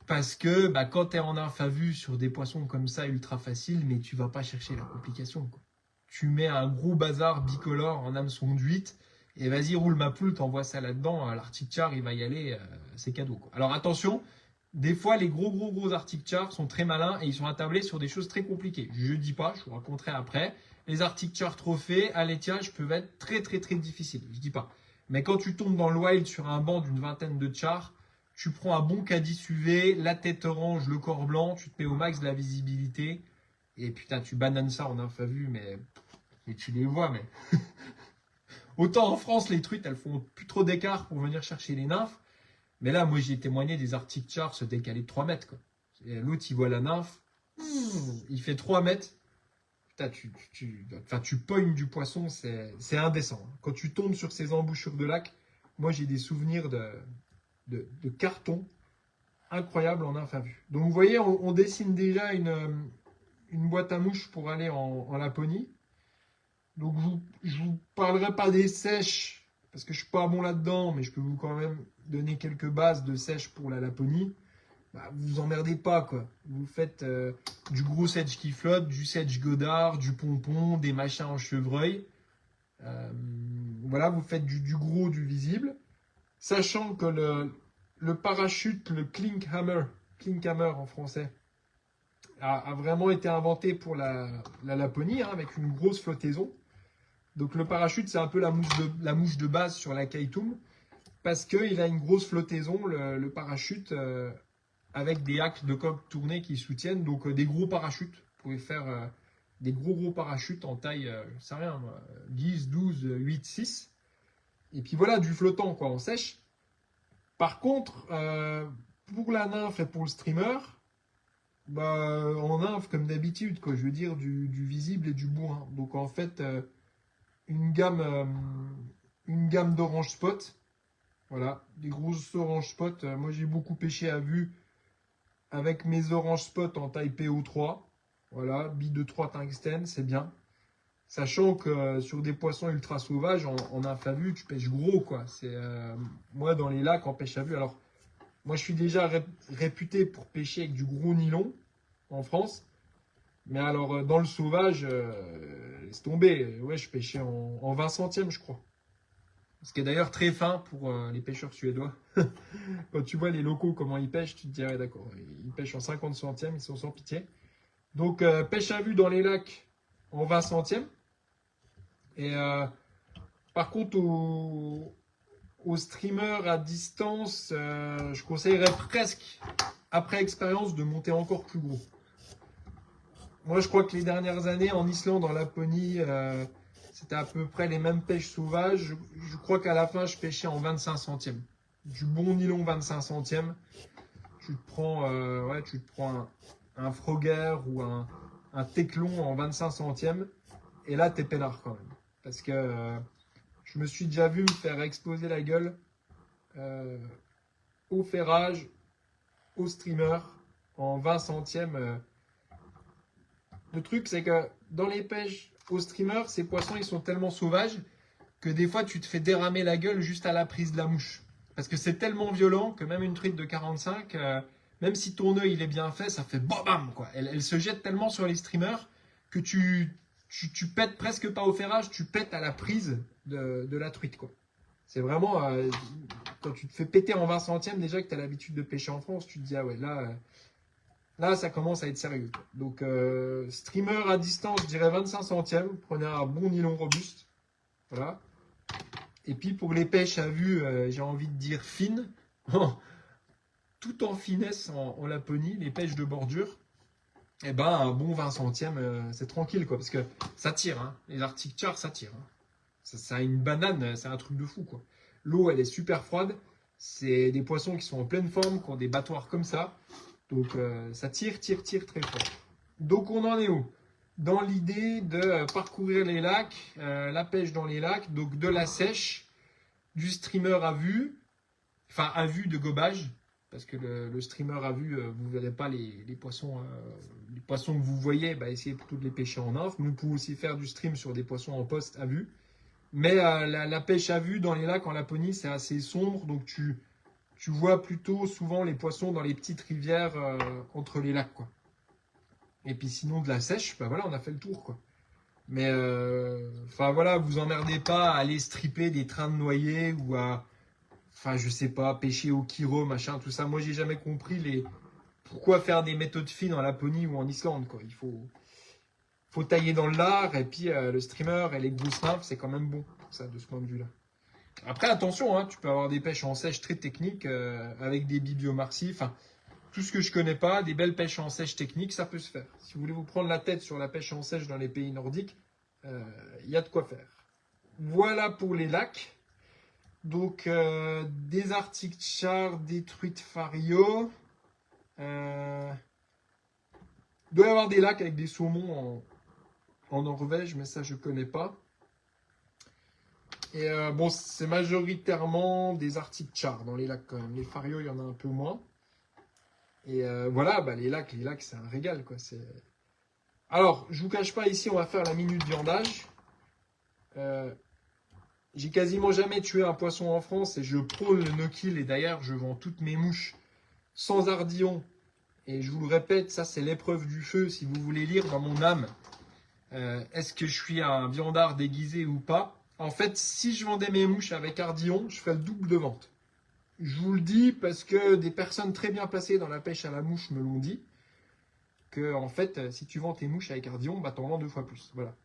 Parce que quand tu es en nymphe à vue sur des poissons comme ça, ultra facile, mais tu vas pas chercher la complication, quoi. Tu mets un gros bazar bicolore en hameçon d'huître et vas-y, roule ma poule, t'envoies ça là-dedans. L'Arctic Char, il va y aller, c'est cadeau, quoi. Alors attention, des fois, les gros Arctic Chars sont très malins et ils sont attablés sur des choses très compliquées. Je dis pas, je vous raconterai après. Les Arctic Chars trophées à l'étiage peuvent être très difficiles, je dis pas. Mais quand tu tombes dans le wild sur un banc d'une vingtaine de chars, tu prends un bon caddis UV, la tête orange, le corps blanc, tu te mets au max de la visibilité. Et putain, tu bananes ça en infra vue, mais tu les vois, mais. Autant en France, les truites, elles font plus trop d'écart pour venir chercher les nymphes. Mais là, moi, j'ai témoigné des Arctic Chars se décaler de 3 mètres, quoi. L'autre, il voit la nymphe, il fait 3 mètres. Putain, tu pognes du poisson, c'est indécent. Quand tu tombes sur ces embouchures de lac, moi, j'ai des souvenirs de carton incroyables en nymphe à vue. Donc, vous voyez, on dessine déjà une boîte à mouches pour aller en Laponie. Donc, je vous parlerai pas des sèches, parce que je suis pas bon là-dedans, mais je peux vous quand même donner quelques bases de sèches pour la Laponie. Vous vous emmerdez pas, quoi. Vous faites du gros sedge qui flotte, du sedge godard, du pompon, des machins en chevreuil. Voilà, vous faites du gros, du visible. Sachant que le parachute, le Klinkhammer en français, a vraiment été inventé pour la Laponie, hein, avec une grosse flottaison. Donc le parachute, c'est un peu la mouche de base sur la Kaitoum, parce qu'il a une grosse flottaison, le parachute, avec des hacks de coque tournés qui soutiennent, donc des gros parachutes. Vous pouvez faire des gros parachutes en taille, je sais rien, 10, 12, 8, 6. Et puis voilà, du flottant, quoi, en sèche. Par contre, pour la nymphe et pour le streamer, bah, en nymphe, comme d'habitude, quoi, je veux dire, du visible et du bourrin. Donc en fait, une gamme d'orange spot. Voilà, des grosses orange spot. Moi, j'ai beaucoup pêché à vue avec mes orange spot en taille PO3. Voilà, bille de 3 tungstène, c'est bien. Sachant que sur des poissons ultra sauvages, en nymphe à vue, tu pêches gros, quoi. C'est moi, dans les lacs, en pêche à vue. Alors, moi, je suis déjà réputé pour pêcher avec du gros nylon en France. Mais alors, dans le sauvage, laisse tomber. Ouais, je pêchais en 20 centièmes, je crois. Ce qui est d'ailleurs très fin pour les pêcheurs suédois. Quand tu vois les locaux, comment ils pêchent, tu te dis, ouais, d'accord, ils pêchent en 50 centièmes, ils sont sans pitié. Donc, pêche à vue dans les lacs en 20 centièmes. Et par contre, au streamer à distance, je conseillerais presque, après expérience, de monter encore plus gros. Moi, je crois que les dernières années, en Islande, en Laponie, c'était à peu près les mêmes pêches sauvages. Je crois qu'à la fin, je pêchais en 25 centièmes. Du bon nylon 25 centièmes. Tu te prends, un Frogger ou un Teclon en 25 centièmes. Et là, t'es peinard quand même. Parce que je me suis déjà vu me faire exploser la gueule au ferrage, au streamer, en 20 centièmes. Le truc, c'est que dans les pêches au streamer, ces poissons, ils sont tellement sauvages que des fois, tu te fais déramer la gueule juste à la prise de la mouche. Parce que c'est tellement violent que même une truite de 45, même si ton œil il est bien fait, ça fait bam, quoi. Elle se jette tellement sur les streamers que tu pètes presque pas au ferrage, tu pètes à la prise de la truite, quoi. C'est vraiment, quand tu te fais péter en 20 centièmes, déjà que tu as l'habitude de pêcher en France, tu te dis, ah ouais, là ça commence à être sérieux, quoi. Donc, streamer à distance, je dirais 25 centièmes, prenez un bon nylon robuste. Voilà. Et puis pour les pêches à vue, j'ai envie de dire fines, tout en finesse en Laponie, les pêches de bordure, et ben un bon 20 centièmes, c'est tranquille, quoi, parce que ça tire, hein. Les Arctic Char, ça tire, hein. Ça a une banane, c'est un truc de fou, quoi. L'eau, elle est super froide, c'est des poissons qui sont en pleine forme, qui ont des battoirs comme ça, donc ça tire très fort. Donc on en est où? Dans l'idée de parcourir les lacs, la pêche dans les lacs, donc de la sèche, du streamer à vue, enfin à vue de gobage, parce que le streamer à vue, vous ne verrez pas les poissons que vous voyez, bah, essayez plutôt de les pêcher en nymphe. Vous pouvez aussi faire du stream sur des poissons en poste à vue. Mais la pêche à vue dans les lacs en Laponie, c'est assez sombre, donc tu vois plutôt souvent les poissons dans les petites rivières entre les lacs, quoi. Et puis sinon de la sèche, bah voilà, on a fait le tour, quoi. Mais enfin voilà, vous emmerdez pas à aller stripper des trains de noyer ou à, enfin je sais pas, pêcher au kiro, machin, tout ça. Moi j'ai jamais compris pourquoi faire des méthodes fines en Laponie ou en Islande, quoi. Il faut tailler dans le lard et puis le streamer et les grosses nymphes, c'est quand même bon, ça, de ce point de vue-là. Après attention, hein, tu peux avoir des pêches en sèche très techniques avec des bibiomarcies, enfin tout ce que je connais pas, des belles pêches en sèche technique, ça peut se faire. Si vous voulez vous prendre la tête sur la pêche en sèche dans les pays nordiques, y a de quoi faire. Voilà pour les lacs. Donc, des Arctic Char, des truites Fario. Il doit y avoir des lacs avec des saumons en Norvège, mais ça, je connais pas. Et bon, c'est majoritairement des Arctic Char dans les lacs quand même. Les Fario, il y en a un peu moins. Et voilà, bah, les lacs, c'est un régal, quoi. Alors, je vous cache pas, ici, on va faire la minute viandage. J'ai quasiment jamais tué un poisson en France et je prône le no-kill. Et d'ailleurs, je vends toutes mes mouches sans ardillon. Et je vous le répète, ça, c'est l'épreuve du feu. Si vous voulez lire dans mon âme, est-ce que je suis un viandard déguisé ou pas? En fait, si je vendais mes mouches avec ardillon, je ferais le double de vente. Je vous le dis parce que des personnes très bien placées dans la pêche à la mouche me l'ont dit. que, en fait, si tu vends tes mouches avec Ardillon, bah, t'en vends 2 fois plus. Voilà.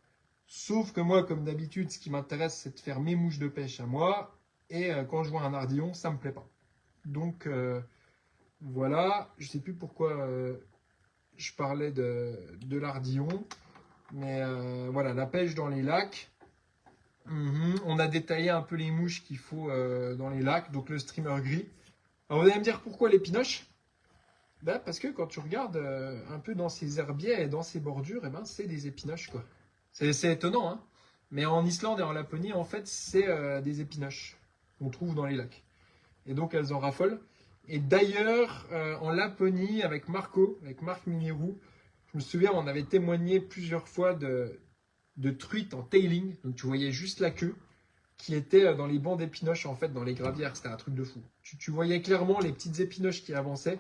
Sauf que moi, comme d'habitude, ce qui m'intéresse, c'est de faire mes mouches de pêche à moi. Et quand je vois un Ardillon, ça me plaît pas. Donc, voilà. Je sais plus pourquoi je parlais de l'Ardillon. Mais voilà, la pêche dans les lacs. On a détaillé un peu les mouches qu'il faut dans les lacs. Donc, le streamer gris. Alors, vous allez me dire pourquoi les pinoches? Ben, parce que quand tu regardes un peu dans ces herbiers et dans ces bordures, eh ben, c'est des épinoches, quoi. C'est étonnant, hein. Mais en Islande et en Laponie, en fait, c'est des épinoches qu'on trouve dans les lacs. Et donc, elles en raffolent. Et d'ailleurs, en Laponie, avec Marc Minirou, je me souviens, on avait témoigné plusieurs fois de truites en tailing. Donc, tu voyais juste la queue qui était dans les bancs d'épinoches, en fait, dans les gravières. C'était un truc de fou. Tu voyais clairement les petites épinoches qui avançaient.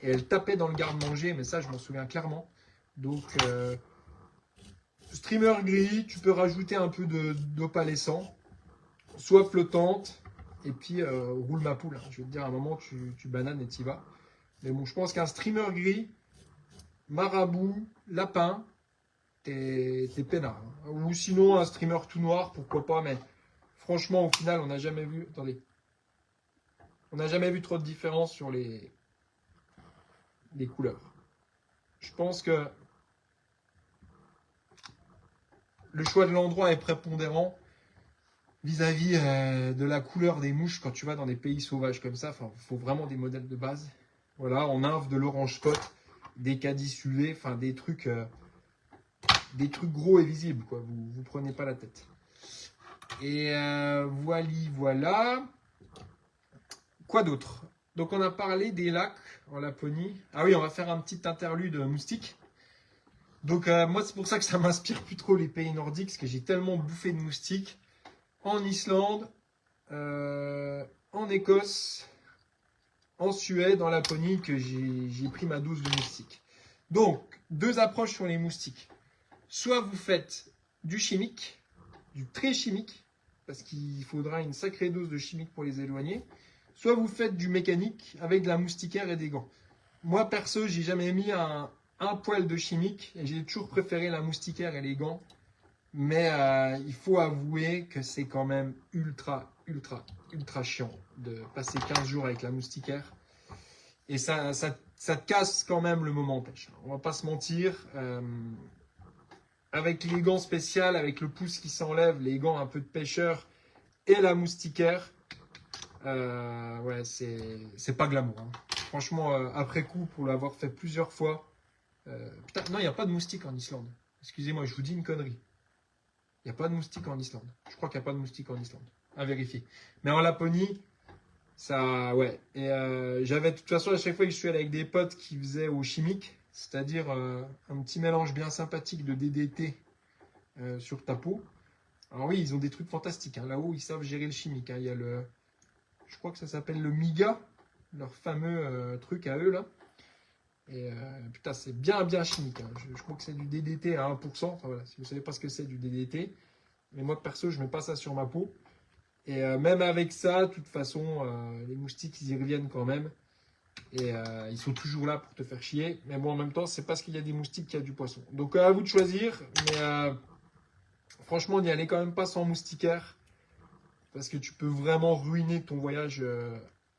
Et elle tapait dans le garde-manger, mais ça, je m'en souviens clairement. Donc, streamer gris, tu peux rajouter un peu d'opalescent, soit flottante, et puis roule ma poule. Je vais te dire, à un moment, tu bananes et t'y vas. Mais bon, je pense qu'un streamer gris, marabout, lapin, t'es peinard. Hein. Ou sinon, un streamer tout noir, pourquoi pas, mais franchement, au final, on n'a jamais vu. Attendez. On n'a jamais vu trop de différence sur les couleurs. Je pense que le choix de l'endroit est prépondérant vis-à-vis de la couleur des mouches quand tu vas dans des pays sauvages comme ça. Enfin, il faut vraiment des modèles de base. Voilà, on inve de l'orange spot, des caddis enfin des trucs gros et visibles, quoi. Vous prenez pas la tête. Et voilà. Quoi d'autre? Donc on a parlé des lacs en Laponie. Ah oui, on va faire un petit interlude moustique. Donc moi c'est pour ça que ça m'inspire plus trop les pays nordiques, parce que j'ai tellement bouffé de moustiques en Islande, en Écosse, en Suède, en Laponie, que j'ai pris ma dose de moustiques. Donc, 2 approches sur les moustiques. Soit vous faites du chimique, du très chimique, parce qu'il faudra une sacrée dose de chimique pour les éloigner. Soit vous faites du mécanique avec de la moustiquaire et des gants. Moi, perso, j'ai jamais mis un poil de chimique et j'ai toujours préféré la moustiquaire et les gants. Mais il faut avouer que c'est quand même ultra chiant de passer 15 jours avec la moustiquaire. Et ça te casse quand même le moment pêche. On va pas se mentir. Avec les gants spéciaux, avec le pouce qui s'enlève, les gants un peu de pêcheur et la moustiquaire, ouais, c'est pas glamour. Hein. Franchement, après coup, pour l'avoir fait plusieurs fois. Putain, non, il n'y a pas de moustiques en Islande. Excusez-moi, je vous dis une connerie. Il n'y a pas de moustiques en Islande. Je crois qu'il n'y a pas de moustiques en Islande. À vérifier. Mais en Laponie, ça, ouais. Et j'avais, de toute façon, à chaque fois que je suis allé avec des potes qui faisaient au chimique, c'est-à-dire un petit mélange bien sympathique de DDT sur ta peau. Alors oui, ils ont des trucs fantastiques. Hein. Là-haut, ils savent gérer le chimique. Hein. Il y a je crois que ça s'appelle le MIGA, leur fameux truc à eux, là. Et putain, c'est bien chimique. Hein. Je crois que c'est du DDT à 1%. Enfin, voilà, si vous ne savez pas ce que c'est du DDT. Mais moi, perso, je ne mets pas ça sur ma peau. Et même avec ça, de toute façon, les moustiques, ils y reviennent quand même. Et ils sont toujours là pour te faire chier. Mais bon, en même temps, c'est parce qu'il y a des moustiques qu'il y a du poisson. Donc, à vous de choisir. Mais franchement, n'y allez quand même pas sans moustiquaire. Parce que tu peux vraiment ruiner ton voyage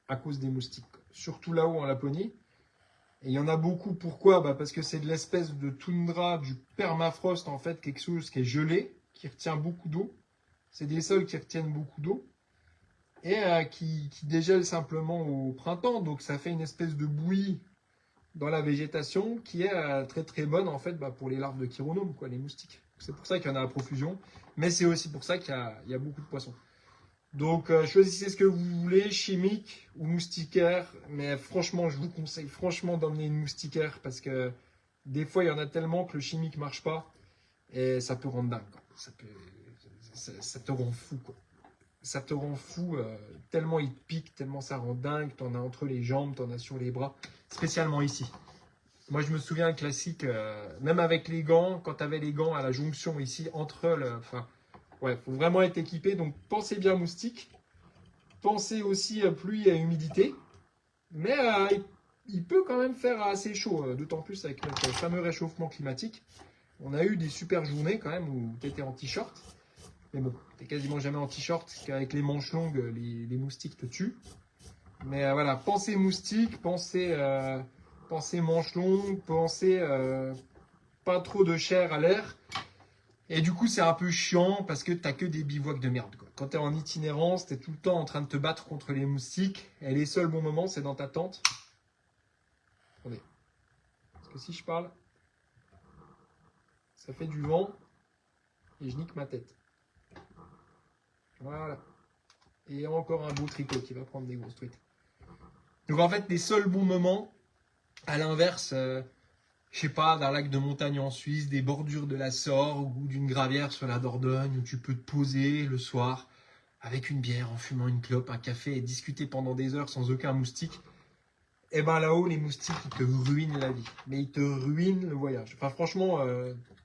à cause des moustiques. Surtout là-haut en Laponie. Et il y en a beaucoup. Pourquoi? Bah parce que c'est de l'espèce de toundra, du permafrost, en fait, quelque chose qui est gelé, qui retient beaucoup d'eau. C'est des sols qui retiennent beaucoup d'eau et qui dégèlent simplement au printemps. Donc ça fait une espèce de bouillie dans la végétation qui est très très bonne en fait pour les larves de chironomes, quoi, les moustiques. C'est pour ça qu'il y en a à profusion, mais c'est aussi pour ça qu'il y a beaucoup de poissons. Donc choisissez ce que vous voulez, chimique ou moustiquaire, mais franchement je vous conseille franchement d'emmener une moustiquaire parce que des fois il y en a tellement que le chimique marche pas et ça peut rendre dingue, quoi. Ça te rend fou, quoi. Ça te rend fou tellement il te pique, tellement ça rend dingue, t'en as entre les jambes, t'en as sur les bras, spécialement ici. Moi je me souviens classique, même avec les gants, quand t'avais les gants à la jonction ici, enfin, ouais, faut vraiment être équipé, donc pensez bien moustique, pensez aussi pluie et humidité, mais il peut quand même faire assez chaud, d'autant plus avec notre fameux réchauffement climatique. On a eu des super journées quand même où tu étais en t-shirt. Mais bon, tu quasiment jamais en t-shirt, qu'avec les manches longues, les moustiques te tuent. Mais voilà, pensez moustiques, pensez manches longues, pensez pas trop de chair à l'air. Et du coup, c'est un peu chiant parce que t'as que des bivouacs de merde, quoi. Quand t'es en itinérance, t'es tout le temps en train de te battre contre les moustiques. Et les seuls bons moments, c'est dans ta tente. Attendez. Parce que si je parle, ça fait du vent et je nique ma tête. Voilà. Et encore un beau tricot qui va prendre des grosses truites. Donc en fait, les seuls bons moments, à l'inverse, je sais pas, d'un lac de montagne en Suisse, des bordures de la Sorgue ou d'une gravière sur la Dordogne où tu peux te poser le soir avec une bière en fumant une clope, un café et discuter pendant des heures sans aucun moustique. Et ben là-haut, les moustiques, ils te ruinent la vie. Mais ils te ruinent le voyage. Enfin franchement,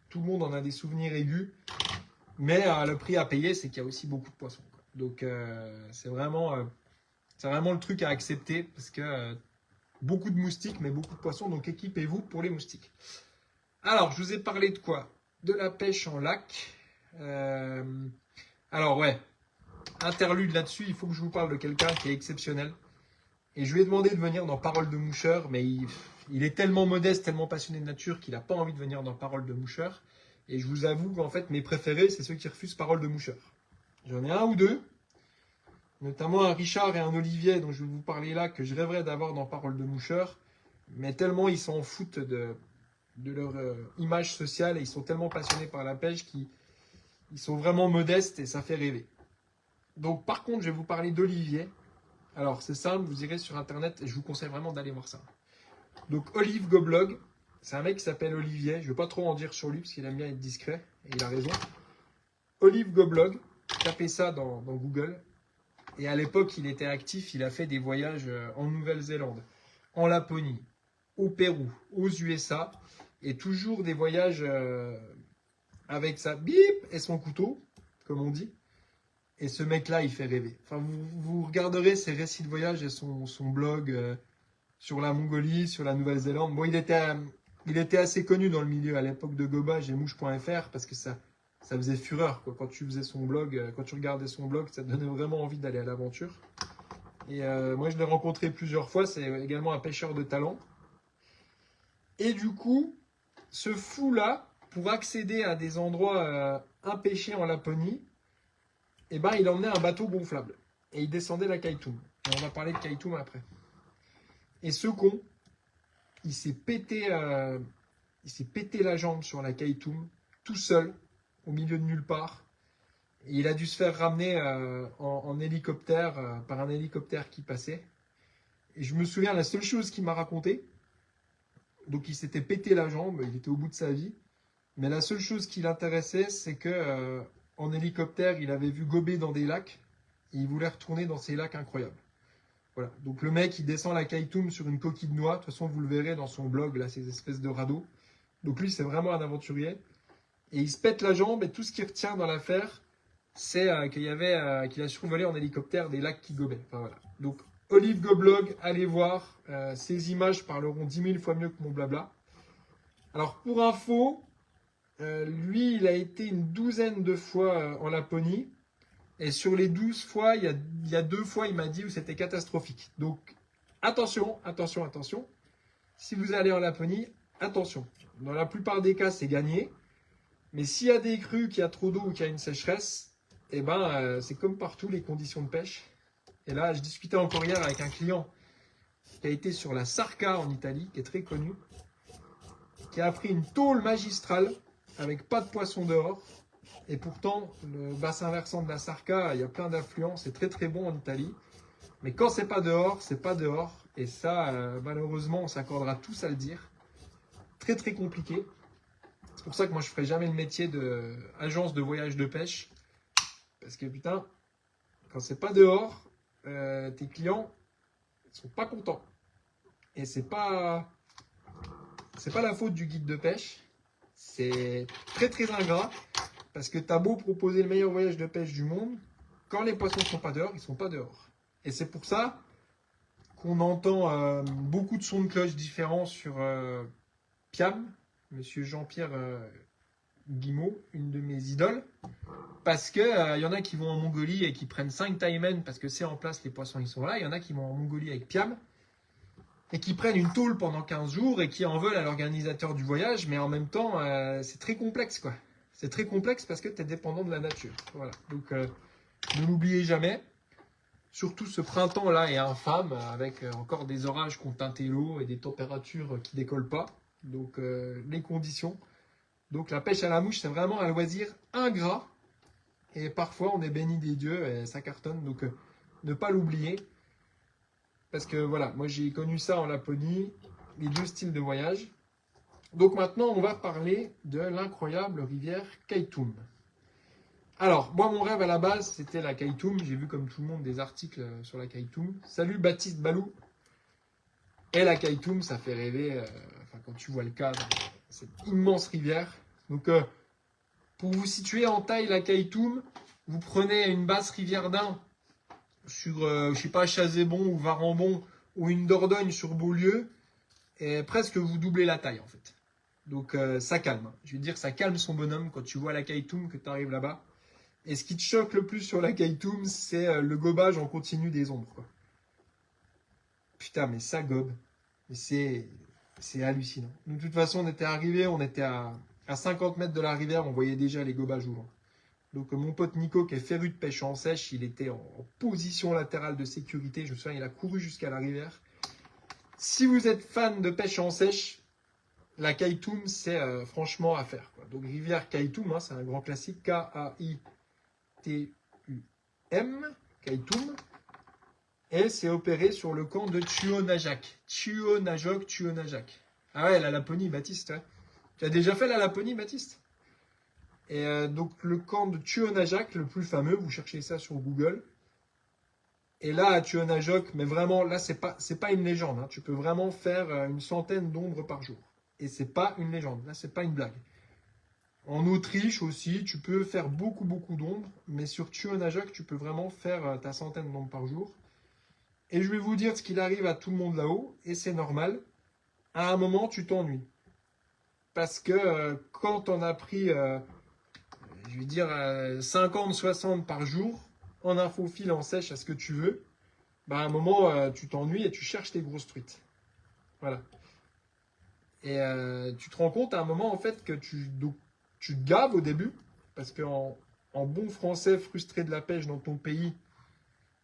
tout le monde en a des souvenirs aigus. Mais le prix à payer, c'est qu'il y a aussi beaucoup de poissons, quoi. Donc c'est vraiment le truc à accepter parce que beaucoup de moustiques, mais beaucoup de poissons. Donc équipez-vous pour les moustiques. Alors, je vous ai parlé de quoi? De la pêche en lac. Alors ouais, interlude là-dessus, il faut que je vous parle de quelqu'un qui est exceptionnel. Et je lui ai demandé de venir dans Parole de moucheur, mais il est tellement modeste, tellement passionné de nature qu'il n'a pas envie de venir dans Parole de moucheur. Et je vous avoue qu'en fait, mes préférés, c'est ceux qui refusent Parole de moucheur. J'en ai un ou deux, notamment un Richard et un Olivier dont je vais vous parler là, que je rêverais d'avoir dans Parole de moucheur. Mais tellement ils s'en foutent de leur image sociale et ils sont tellement passionnés par la pêche qu'ils sont vraiment modestes et ça fait rêver. Donc par contre, je vais vous parler d'Olivier. Alors c'est simple, vous irez sur internet et je vous conseille vraiment d'aller voir ça. Donc Olive Goblog, c'est un mec qui s'appelle Olivier. Je ne vais pas trop en dire sur lui parce qu'il aime bien être discret et il a raison. Olive Goblog, tapez ça dans Google. Et à l'époque, il était actif, il a fait des voyages en Nouvelle-Zélande, en Laponie, au Pérou, aux USA. Et toujours des voyages avec sa bip et son couteau, comme on dit. Et ce mec-là, il fait rêver. Enfin, vous regarderez ses récits de voyage et son blog sur la Mongolie, sur la Nouvelle-Zélande. Bon, il était assez connu dans le milieu à l'époque de Gobage et Mouche.fr parce que ça faisait fureur, quoi. Quand tu faisais son blog, quand tu regardais son blog, ça te donnait vraiment envie d'aller à l'aventure. Et moi, je l'ai rencontré plusieurs fois. C'est également un pêcheur de talent. Et du coup, ce fou-là, pour accéder à des endroits impêchés en Laponie, eh ben, il emmenait un bateau gonflable. Et il descendait la Kaitoum. Et on va parler de Kaitoum après. Et ce con, il s'est pété la jambe sur la Kaitoum, tout seul, au milieu de nulle part. Et il a dû se faire ramener en hélicoptère, par un hélicoptère qui passait. Et je me souviens, la seule chose qu'il m'a raconté, donc il s'était pété la jambe, il était au bout de sa vie. Mais la seule chose qui l'intéressait, c'est que en hélicoptère, il avait vu gober dans des lacs. Et il voulait retourner dans ces lacs incroyables. Voilà. Donc le mec, il descend la Kaitoum sur une coquille de noix. De toute façon, vous le verrez dans son blog, là, ces espèces de radeaux. Donc lui, c'est vraiment un aventurier. Et il se pète la jambe et tout ce qui retient dans l'affaire, c'est qu'il a survolé en hélicoptère des lacs qui gobaient. Enfin, voilà. Donc Olive Goblog, allez voir. Ces images parleront 10 000 fois mieux que mon blabla. Alors pour info, lui, il a été une douzaine de fois en Laponie. Et sur les 12 fois, il y a 2 fois, il m'a dit où c'était catastrophique. Donc, attention. Si vous allez en Laponie, attention. Dans la plupart des cas, c'est gagné. Mais s'il y a des crues, qu'il y a trop d'eau ou qu'il y a une sécheresse, eh ben, c'est comme partout les conditions de pêche. Et là, je discutais encore hier avec un client qui a été sur la Sarca en Italie, qui est très connu, qui a pris une tôle magistrale avec pas de poisson dehors. Et pourtant, le bassin versant de la Sarca, il y a plein d'affluents, c'est très très bon en Italie. Mais quand c'est pas dehors, c'est pas dehors. Et ça, malheureusement, on s'accordera tous à le dire. Très très compliqué. C'est pour ça que moi, je ferai jamais le métier d'agence de voyage de pêche. Parce que putain, quand c'est pas dehors, tes clients sont pas contents. Et c'est pas la faute du guide de pêche. C'est très très ingrat. Parce que tu as beau proposer le meilleur voyage de pêche du monde, quand les poissons ne sont pas dehors, ils ne sont pas dehors. Et c'est pour ça qu'on entend beaucoup de sons de cloche différents sur Piam, Monsieur Jean-Pierre Guimau, une de mes idoles. Parce que y en a qui vont en Mongolie et qui prennent 5 taimen parce que c'est en place, les poissons ils sont là. Il y en a qui vont en Mongolie avec Piam et qui prennent une tôle pendant 15 jours et qui en veulent à l'organisateur du voyage. Mais en même temps, c'est très complexe, quoi. C'est très complexe parce que tu es dépendant de la nature. Voilà. Donc, ne l'oubliez jamais. Surtout ce printemps-là est infâme avec encore des orages qui ont teinté l'eau et des températures qui décollent pas. Donc, les conditions. Donc, la pêche à la mouche, c'est vraiment un loisir ingrat. Et parfois, on est béni des dieux et ça cartonne. Donc, ne pas l'oublier. Parce que voilà, moi j'ai connu ça en Laponie, les 2 styles de voyage. Donc maintenant, on va parler de l'incroyable rivière Kaitoum. Alors, moi, mon rêve à la base, c'était la Kaitoum. J'ai vu comme tout le monde des articles sur la Kaitoum. Salut Baptiste Balou. Et la Kaitoum, ça fait rêver, quand tu vois le cadre, cette immense rivière. Donc, pour vous situer en taille, la Kaitoum, vous prenez une basse rivière d'Ain sur, je sais pas, Chazébon ou Varambon ou une Dordogne sur Beaulieu, et presque vous doublez la taille en fait. Donc ça calme. Je veux dire, ça calme son bonhomme quand tu vois la Kaitoum, que tu arrives là-bas. Et ce qui te choque le plus sur la Kaitoum, c'est le gobage en continu des ombres, quoi. Putain, mais ça gobe. Mais c'est hallucinant. De toute façon, on était arrivé, on était à 50 mètres de la rivière, on voyait déjà les gobages au loin. Donc mon pote Nico, qui est féru de pêche en sèche, il était en position latérale de sécurité. Je me souviens, il a couru jusqu'à la rivière. Si vous êtes fan de pêche en sèche, la Kaitoum, c'est franchement à faire, quoi. Donc rivière Kaitoum, hein, c'est un grand classique. K-A-I-T-U-M, Kaitoum. Et c'est opéré sur le camp de Tuonajak. Tuonajak. Ah ouais, la Laponie, Baptiste. Ouais. Tu as déjà fait la Laponie, Baptiste? Et donc le camp de Tuonajak, le plus fameux, vous cherchez ça sur Google. Et là, à Tuonajok, mais vraiment, là, c'est pas une légende, hein. Tu peux vraiment faire une centaine d'ombres par jour. Et c'est pas une légende, là, c'est pas une blague. En Autriche aussi, tu peux faire beaucoup d'ombres, mais sur Tuonajok, tu peux vraiment faire ta centaine d'ombres par jour. Et je vais vous dire ce qu'il arrive à tout le monde là-haut, et c'est normal. À un moment, tu t'ennuies. Parce que quand on a pris... je vais dire 50, 60 par jour, en infophile, en sèche, à ce que tu veux, bah à un moment, tu t'ennuies et tu cherches tes grosses truites. Voilà. Et tu te rends compte à un moment, en fait, que tu te gaves au début, parce qu'en bon français frustré de la pêche dans ton pays,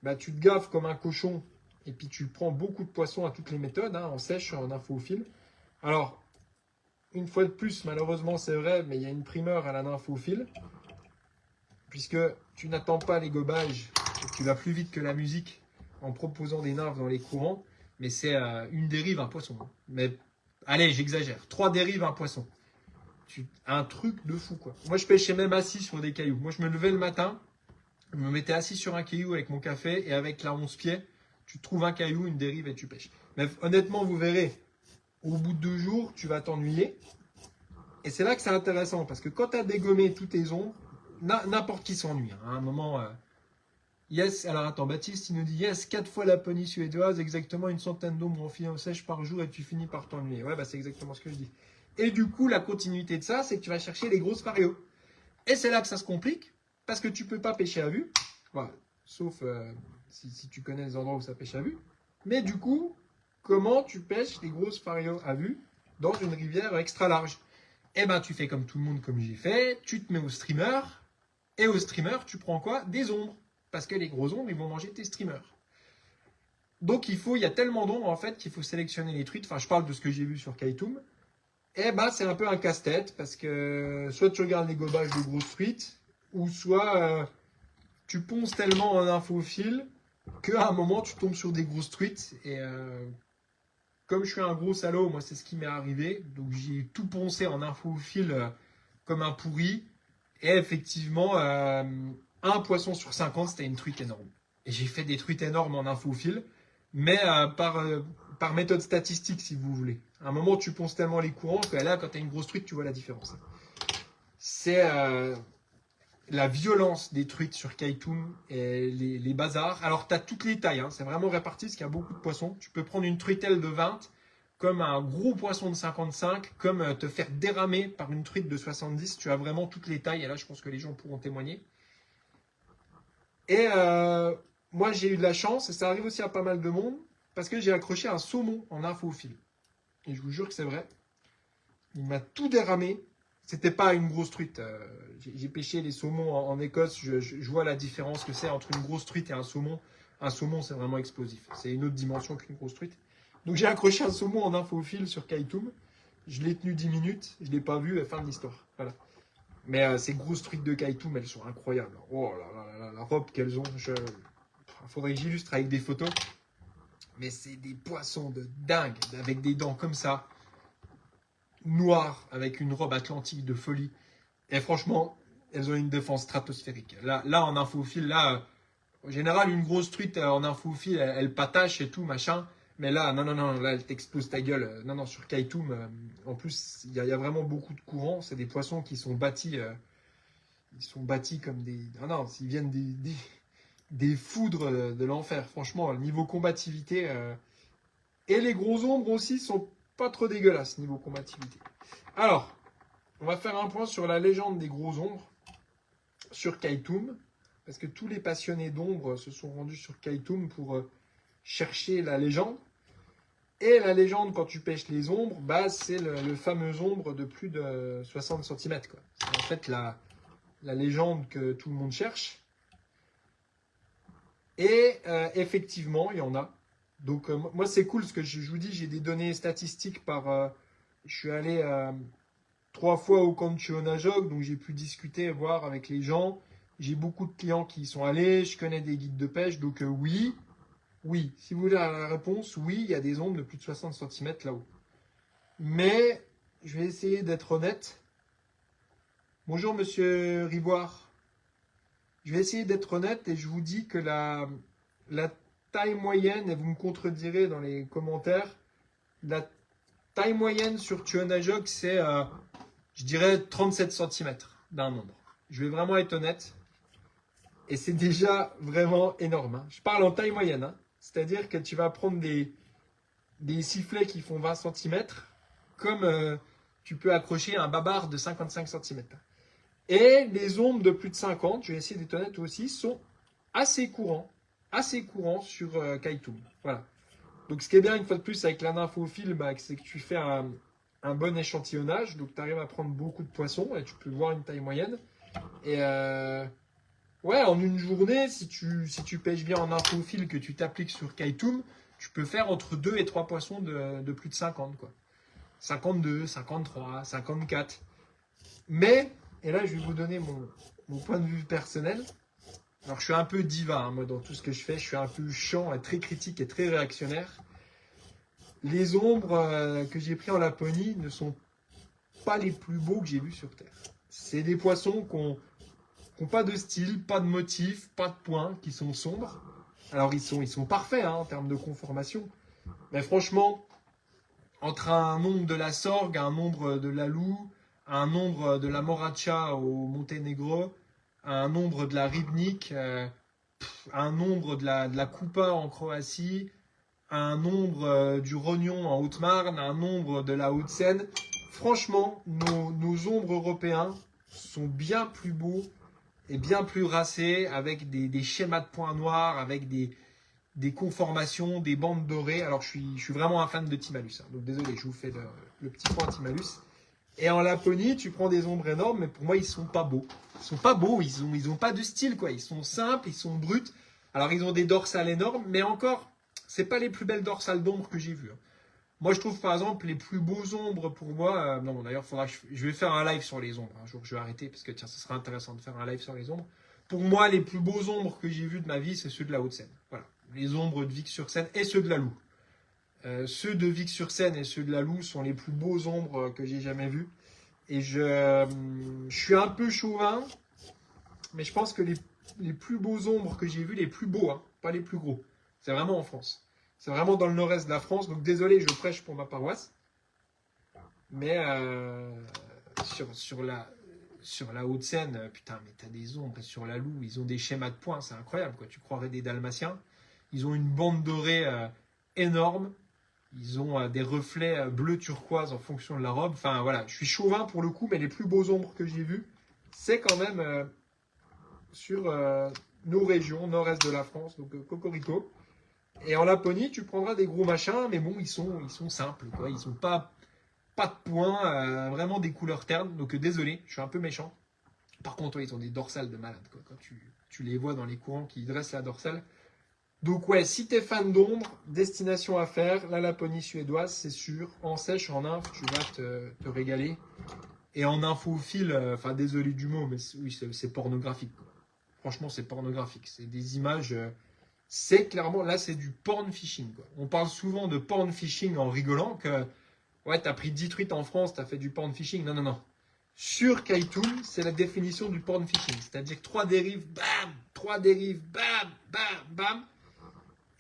bah, tu te gaves comme un cochon, et puis tu prends beaucoup de poissons à toutes les méthodes, hein, en sèche, en infophile. Alors, une fois de plus, malheureusement, c'est vrai, mais il y a une primeur à la nymphophile, puisque tu n'attends pas les gobages, tu vas plus vite que la musique en proposant des nymphes dans les courants, mais c'est une dérive, un poisson. Mais allez, j'exagère, 3 dérives, un poisson. Un truc de fou, quoi. Moi, je pêchais même assis sur des cailloux. Moi, je me levais le matin, je me mettais assis sur un caillou avec mon café, et avec la 11 pieds, tu trouves un caillou, une dérive, et tu pêches. Mais honnêtement, vous verrez, au bout de 2 jours, tu vas t'ennuyer. Et c'est là que c'est intéressant, parce que quand tu as dégommé tous tes ombres, n'importe qui s'ennuie. Hein. À un moment, yes, alors attends, Baptiste, il nous dit yes, 4 fois la Laponie suédoise, exactement une centaine d'ombres en filet sèche par jour, et tu finis par t'ennuyer. Ouais, bah c'est exactement ce que je dis. Et du coup, la continuité de ça, c'est que tu vas chercher les grosses farios. Et c'est là que ça se complique, parce que tu peux pas pêcher à vue, voilà, sauf si tu connais les endroits où ça pêche à vue. Mais du coup, comment tu pêches les grosses farios à vue dans une rivière extra large? Eh ben, tu fais comme tout le monde, comme j'ai fait, tu te mets au streamer, et au streamer, tu prends quoi? Des ombres. Parce que les gros ombres, ils vont manger tes streamers. Donc, il y a tellement d'ombres, en fait, qu'il faut sélectionner les truites. Enfin, je parle de ce que j'ai vu sur Kaitoum. Eh ben, c'est un peu un casse-tête, parce que soit tu regardes les gobages de grosses truites, ou soit tu ponces tellement en infophile qu'à un moment, tu tombes sur des grosses truites, et comme je suis un gros salaud, moi c'est ce qui m'est arrivé, donc j'ai tout poncé en infophile comme un pourri, et effectivement, un poisson sur 50, c'était une truite énorme. Et j'ai fait des truites énormes en infophile, mais par méthode statistique, si vous voulez. À un moment, tu ponces tellement les courants que là, quand tu as une grosse truite, tu vois la différence. C'est la violence des truites sur Kaitum et les bazars. Alors, tu as toutes les tailles, hein, c'est vraiment réparti parce qu'il y a beaucoup de poissons. Tu peux prendre une truitelle de 20, comme un gros poisson de 55, comme te faire déramer par une truite de 70. Tu as vraiment toutes les tailles et là, je pense que les gens pourront témoigner. Et moi, j'ai eu de la chance, et ça arrive aussi à pas mal de monde, parce que j'ai accroché un saumon en infophile. Et je vous jure que c'est vrai. Il m'a tout déramé. C'était pas une grosse truite. J'ai pêché les saumons en Écosse. Je vois la différence que c'est entre une grosse truite et un saumon. Un saumon, c'est vraiment explosif. C'est une autre dimension qu'une grosse truite. Donc j'ai accroché un saumon en infophile sur Kaitum. Je l'ai tenu 10 minutes. Je ne l'ai pas vu. Fin de l'histoire. Voilà. Mais ces grosses truites de Kaitum, elles sont incroyables. Oh là là là, la robe qu'elles ont. Il faudrait que j'illustre avec des photos. Mais c'est des poissons de dingue, avec des dents comme ça. Noires, avec une robe atlantique de folie. Et franchement, elles ont une défense stratosphérique. Là en infophile, en général, une grosse truite en infophile, elle patache et tout, machin. Mais là, non, là, elle t'explose ta gueule. Non, sur Kaitum, en plus, il y a vraiment beaucoup de courants. C'est des poissons qui sont bâtis, ils sont bâtis comme des... Non, ils viennent des foudres de l'enfer. Franchement, le niveau combativité... Et les gros ombres aussi sont pas trop dégueulasses niveau combativité. Alors, on va faire un point sur la légende des gros ombres sur Kaitum, parce que tous les passionnés d'ombre se sont rendus sur Kaitum pour chercher la légende. Et la légende, quand tu pêches les ombres, bah, c'est le fameux ombre de plus de 60 cm. C'est en fait la légende que tout le monde cherche. Et effectivement, il y en a. Donc moi, c'est cool, parce que je vous dis, j'ai des données statistiques par... je suis allé 3 fois au camp de Chionajok, donc j'ai pu discuter, voir avec les gens. J'ai beaucoup de clients qui y sont allés, je connais des guides de pêche, donc oui, si vous voulez la réponse, oui, il y a des ombres de plus de 60 cm là-haut. Mais je vais essayer d'être honnête. Bonjour monsieur Rivoire. Je vais essayer d'être honnête et je vous dis que la taille moyenne, et vous me contredirez dans les commentaires, la taille moyenne sur Chionajok, c'est, je dirais, 37 cm d'un ombre. Je vais vraiment être honnête. Et c'est déjà vraiment énorme. Hein. Je parle en taille moyenne. Hein. C'est-à-dire que tu vas prendre des sifflets qui font 20 cm, comme tu peux accrocher un babar de 55 cm. Et les ombres de plus de 50, je vais essayer d'être honnête aussi, sont assez courants sur Kaitum. Voilà. Donc ce qui est bien une fois de plus avec la nymphophile, c'est que tu fais un bon échantillonnage, donc tu arrives à prendre beaucoup de poissons et tu peux voir une taille moyenne. Et ouais, en une journée, si tu pêches bien en nymphophile, que tu t'appliques sur Kaitum, tu peux faire entre 2 et 3 poissons de plus de 50, quoi. 52, 53, 54. Mais, et là je vais vous donner mon point de vue personnel. Alors je suis un peu diva, hein, moi dans tout ce que je fais, je suis un peu chiant, et très critique et très réactionnaire. Les ombres que j'ai pris en Laponie ne sont pas les plus beaux que j'ai vus sur Terre. C'est des poissons qui n'ont pas de style, pas de motif, pas de points, qui sont sombres. Alors ils sont parfaits en termes de conformation. Mais franchement, entre un ombre de la Sorgue, un ombre de la Loue, un ombre de la Moracha au Monténégro, un ombre de la Ribnik, un ombre de la Kupa en Croatie, un ombre du Rognon en Haute-Marne, un ombre de la Haute-Seine. Franchement, nos ombres européens sont bien plus beaux et bien plus racés, avec des schémas de points noirs, avec des conformations, des bandes dorées. Alors je suis vraiment un fan de Timalus. Hein. Donc désolé, je vous fais le petit point Timalus. Et en Laponie, tu prends des ombres énormes, mais pour moi, ils sont pas beaux. Ils sont pas beaux, ils ont pas de style, quoi. Ils sont simples, ils sont bruts. Alors ils ont des dorsales énormes, mais encore, c'est pas les plus belles dorsales d'ombre que j'ai vues. Hein. Moi, je trouve par exemple les plus beaux ombres pour moi. Non, d'ailleurs, faudra que je vais faire un live sur les ombres. Un jour, je vais arrêter parce que tiens, ça sera intéressant de faire un live sur les ombres. Pour moi, les plus beaux ombres que j'ai vus de ma vie, c'est ceux de la Haute-Seine. Voilà, les ombres de Vic-sur-Seine et ceux de la Loue. Ceux de Vic-sur-Seine et ceux de la Loue sont les plus beaux ombres que j'ai jamais vus. Et je suis un peu chauvin, mais je pense que les plus beaux ombres que j'ai vus, les plus beaux, hein, pas les plus gros, c'est vraiment en France. C'est vraiment dans le nord-est de la France. Donc désolé, je prêche pour ma paroisse. Mais sur la Haute-Seine, putain, mais t'as des ombres. Et sur la Loue, ils ont des schémas de points, c'est incroyable, quoi. Tu croirais des Dalmatiens. Ils ont une bande dorée énorme. Ils ont des reflets bleu turquoise en fonction de la robe. Enfin, voilà, je suis chauvin pour le coup, mais les plus beaux ombres que j'ai vus, c'est quand même sur nos régions, nord-est de la France, donc Cocorico. Et en Laponie, tu prendras des gros machins, mais bon, ils sont simples, quoi. Ils sont pas de points, vraiment des couleurs ternes. Donc désolé, je suis un peu méchant. Par contre, ouais, ils ont des dorsales de malade, quoi. Quand tu les vois dans les courants qui dressent la dorsale. Donc ouais, si t'es fan d'ombre, destination à faire, la Laponie suédoise, c'est sûr. En sèche, en nymphe, tu vas te régaler. Et en infophile, enfin désolé du mot, mais oui, c'est pornographique, quoi. Franchement, c'est pornographique. C'est des images, c'est clairement, là, c'est du porn phishing, quoi. On parle souvent de porn phishing en rigolant, que ouais, t'as pris 10 truites en France, t'as fait du porn phishing. Non, non, non. Sur Kaytoum, c'est la définition du porn phishing. C'est-à-dire 3 dérives, bam, 3 dérives, bam, bam, bam.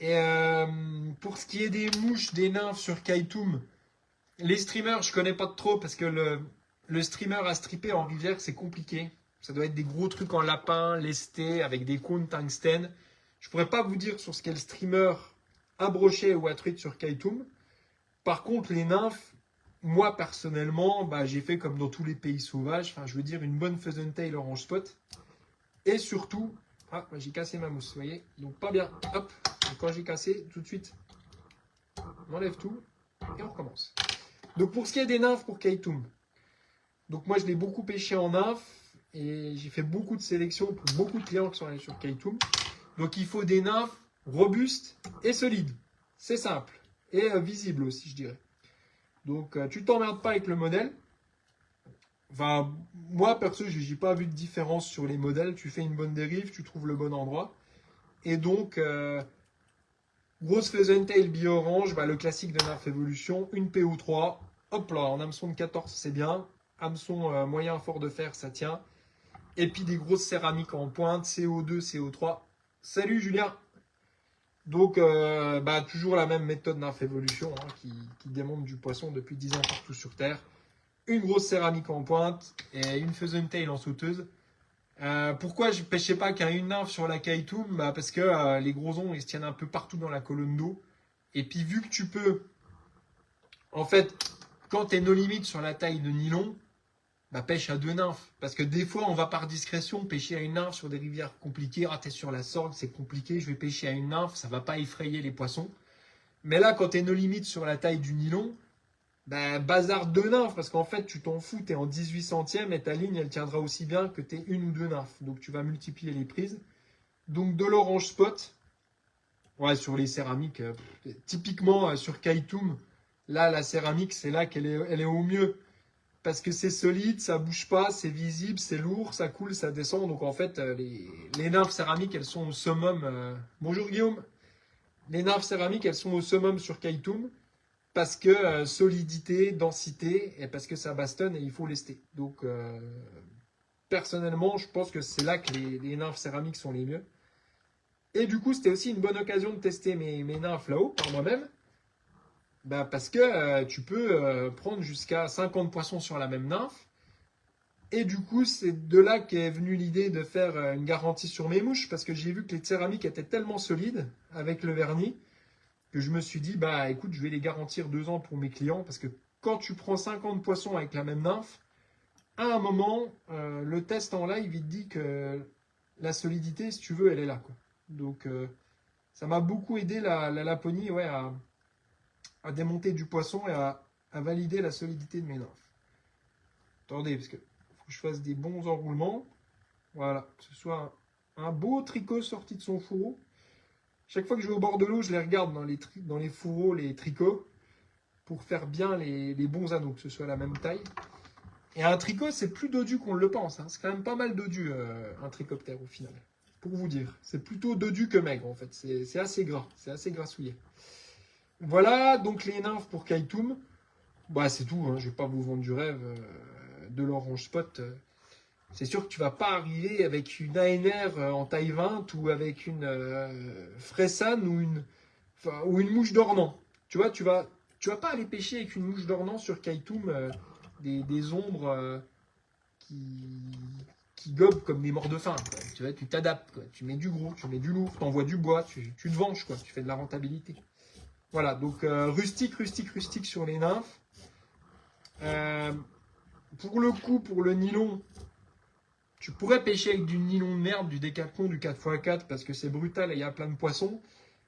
Et pour ce qui est des mouches, des nymphes sur Kaytoum, les streamers, je connais pas trop parce que le streamer à stripper en rivière, c'est compliqué. Ça doit être des gros trucs en lapin, lestés, avec des cônes tungstène. Je pourrais pas vous dire sur ce qu'est le streamer à brochet ou à truite sur Kaytoum. Par contre, les nymphes, moi personnellement, bah, j'ai fait comme dans tous les pays sauvages. Enfin, je veux dire, une bonne pheasant-tail orange spot. Et surtout, ah, j'ai cassé ma mousse, vous voyez. Donc pas bien. Hop. Et quand j'ai cassé, tout de suite, on enlève tout et on recommence. Donc pour ce qui est des nymphes pour Kaytoum, donc moi je l'ai beaucoup pêché en nymphes et j'ai fait beaucoup de sélections pour beaucoup de clients qui sont allés sur Kaytoum. Donc il faut des nymphes robustes et solides. C'est simple. Et visibles aussi, je dirais. Donc tu t'emmerdes pas avec le modèle. Enfin, moi perso, je n'ai pas vu de différence sur les modèles. Tu fais une bonne dérive, tu trouves le bon endroit. Et donc, grosse pheasant tail bi-orange, bah, le classique de Nerf Evolution, une PO3. Hop là, en hameçon de 14, c'est bien. Hameçon moyen fort de fer, ça tient. Et puis des grosses céramiques en pointe, CO2, CO3. Salut Julien. Donc, bah, toujours la même méthode Nerf Evolution qui démonte du poisson depuis 10 ans partout sur Terre. Une grosse céramique en pointe et une pheasant tail en sauteuse. Pourquoi je ne pêchais pas qu'à une nymphe sur la Kaytoum? Bah parce que les gros ongs ils se tiennent un peu partout dans la colonne d'eau. Et puis vu que tu peux, en fait, quand tu es no limite sur la taille de nylon, bah pêche à 2 nymphes. Parce que des fois on va par discrétion pêcher à une nymphe sur des rivières compliquées. Ah t'es sur la Sorgue, c'est compliqué, je vais pêcher à une nymphe, ça va pas effrayer les poissons. Mais là quand tu es no limite sur la taille du nylon, bah, bazar 2 nymphes, parce qu'en fait, tu t'en fous, tu es en 18 centièmes et ta ligne, elle tiendra aussi bien que tes 1 ou 2 nymphes. Donc, tu vas multiplier les prises. Donc, de l'orange spot, ouais, sur les céramiques, typiquement sur Kaytoum, là, la céramique, c'est là qu'elle est, elle est au mieux. Parce que c'est solide, ça bouge pas, c'est visible, c'est lourd, ça coule, ça descend. Donc, en fait, les nymphes céramiques, elles sont au summum. Bonjour Guillaume. Les nymphes céramiques, elles sont au summum sur Kaytoum. Parce que solidité, densité, et parce que ça bastonne et il faut lester. Donc, personnellement, je pense que c'est là que les nymphes céramiques sont les mieux. Et du coup, c'était aussi une bonne occasion de tester mes nymphes là-haut par moi-même. Bah, parce que tu peux prendre jusqu'à 50 poissons sur la même nymphe. Et du coup, c'est de là qu'est venue l'idée de faire une garantie sur mes mouches. Parce que j'ai vu que les céramiques étaient tellement solides avec le vernis que je me suis dit, bah écoute, je vais les garantir 2 ans pour mes clients, parce que quand tu prends 50 poissons avec la même nymphe, à un moment, le test en live, il te dit que la solidité, si tu veux, elle est là, quoi. Donc, ça m'a beaucoup aidé la Laponie, ouais, à démonter du poisson et à valider la solidité de mes nymphes. Attendez, parce que faut que je fasse des bons enroulements. Voilà, que ce soit un beau tricot sorti de son fourreau. Chaque fois que je vais au bord de l'eau, je les regarde dans les fourreaux, les tricots, pour faire bien les bons anneaux, que ce soit la même taille. Et un tricot, c'est plus dodu qu'on le pense. Hein. C'est quand même pas mal dodu, un tricoptère au final. Pour vous dire. C'est plutôt dodu que maigre, en fait. C'est assez gras. C'est assez grassouillé. Voilà, donc les nymphes pour Kaytoum. Bah, c'est tout. Hein. Je vais pas vous vendre du rêve de l'orange spot. C'est sûr que tu vas pas arriver avec une ANR en taille 20 ou avec une Fressan ou une mouche d'ornant. Tu vois, tu vas pas aller pêcher avec une mouche d'ornant sur Kaytoum des ombres qui gobent comme des morts de faim. Quoi. Tu vois, tu t'adaptes, quoi. Tu mets du gros, tu mets du lourd, tu envoies du bois, tu te venges, quoi. Tu fais de la rentabilité. Voilà, donc rustique sur les nymphes. Pour le coup, pour le nylon, tu pourrais pêcher avec du nylon de merde, du Décathlon, du 4x4, parce que c'est brutal et il y a plein de poissons.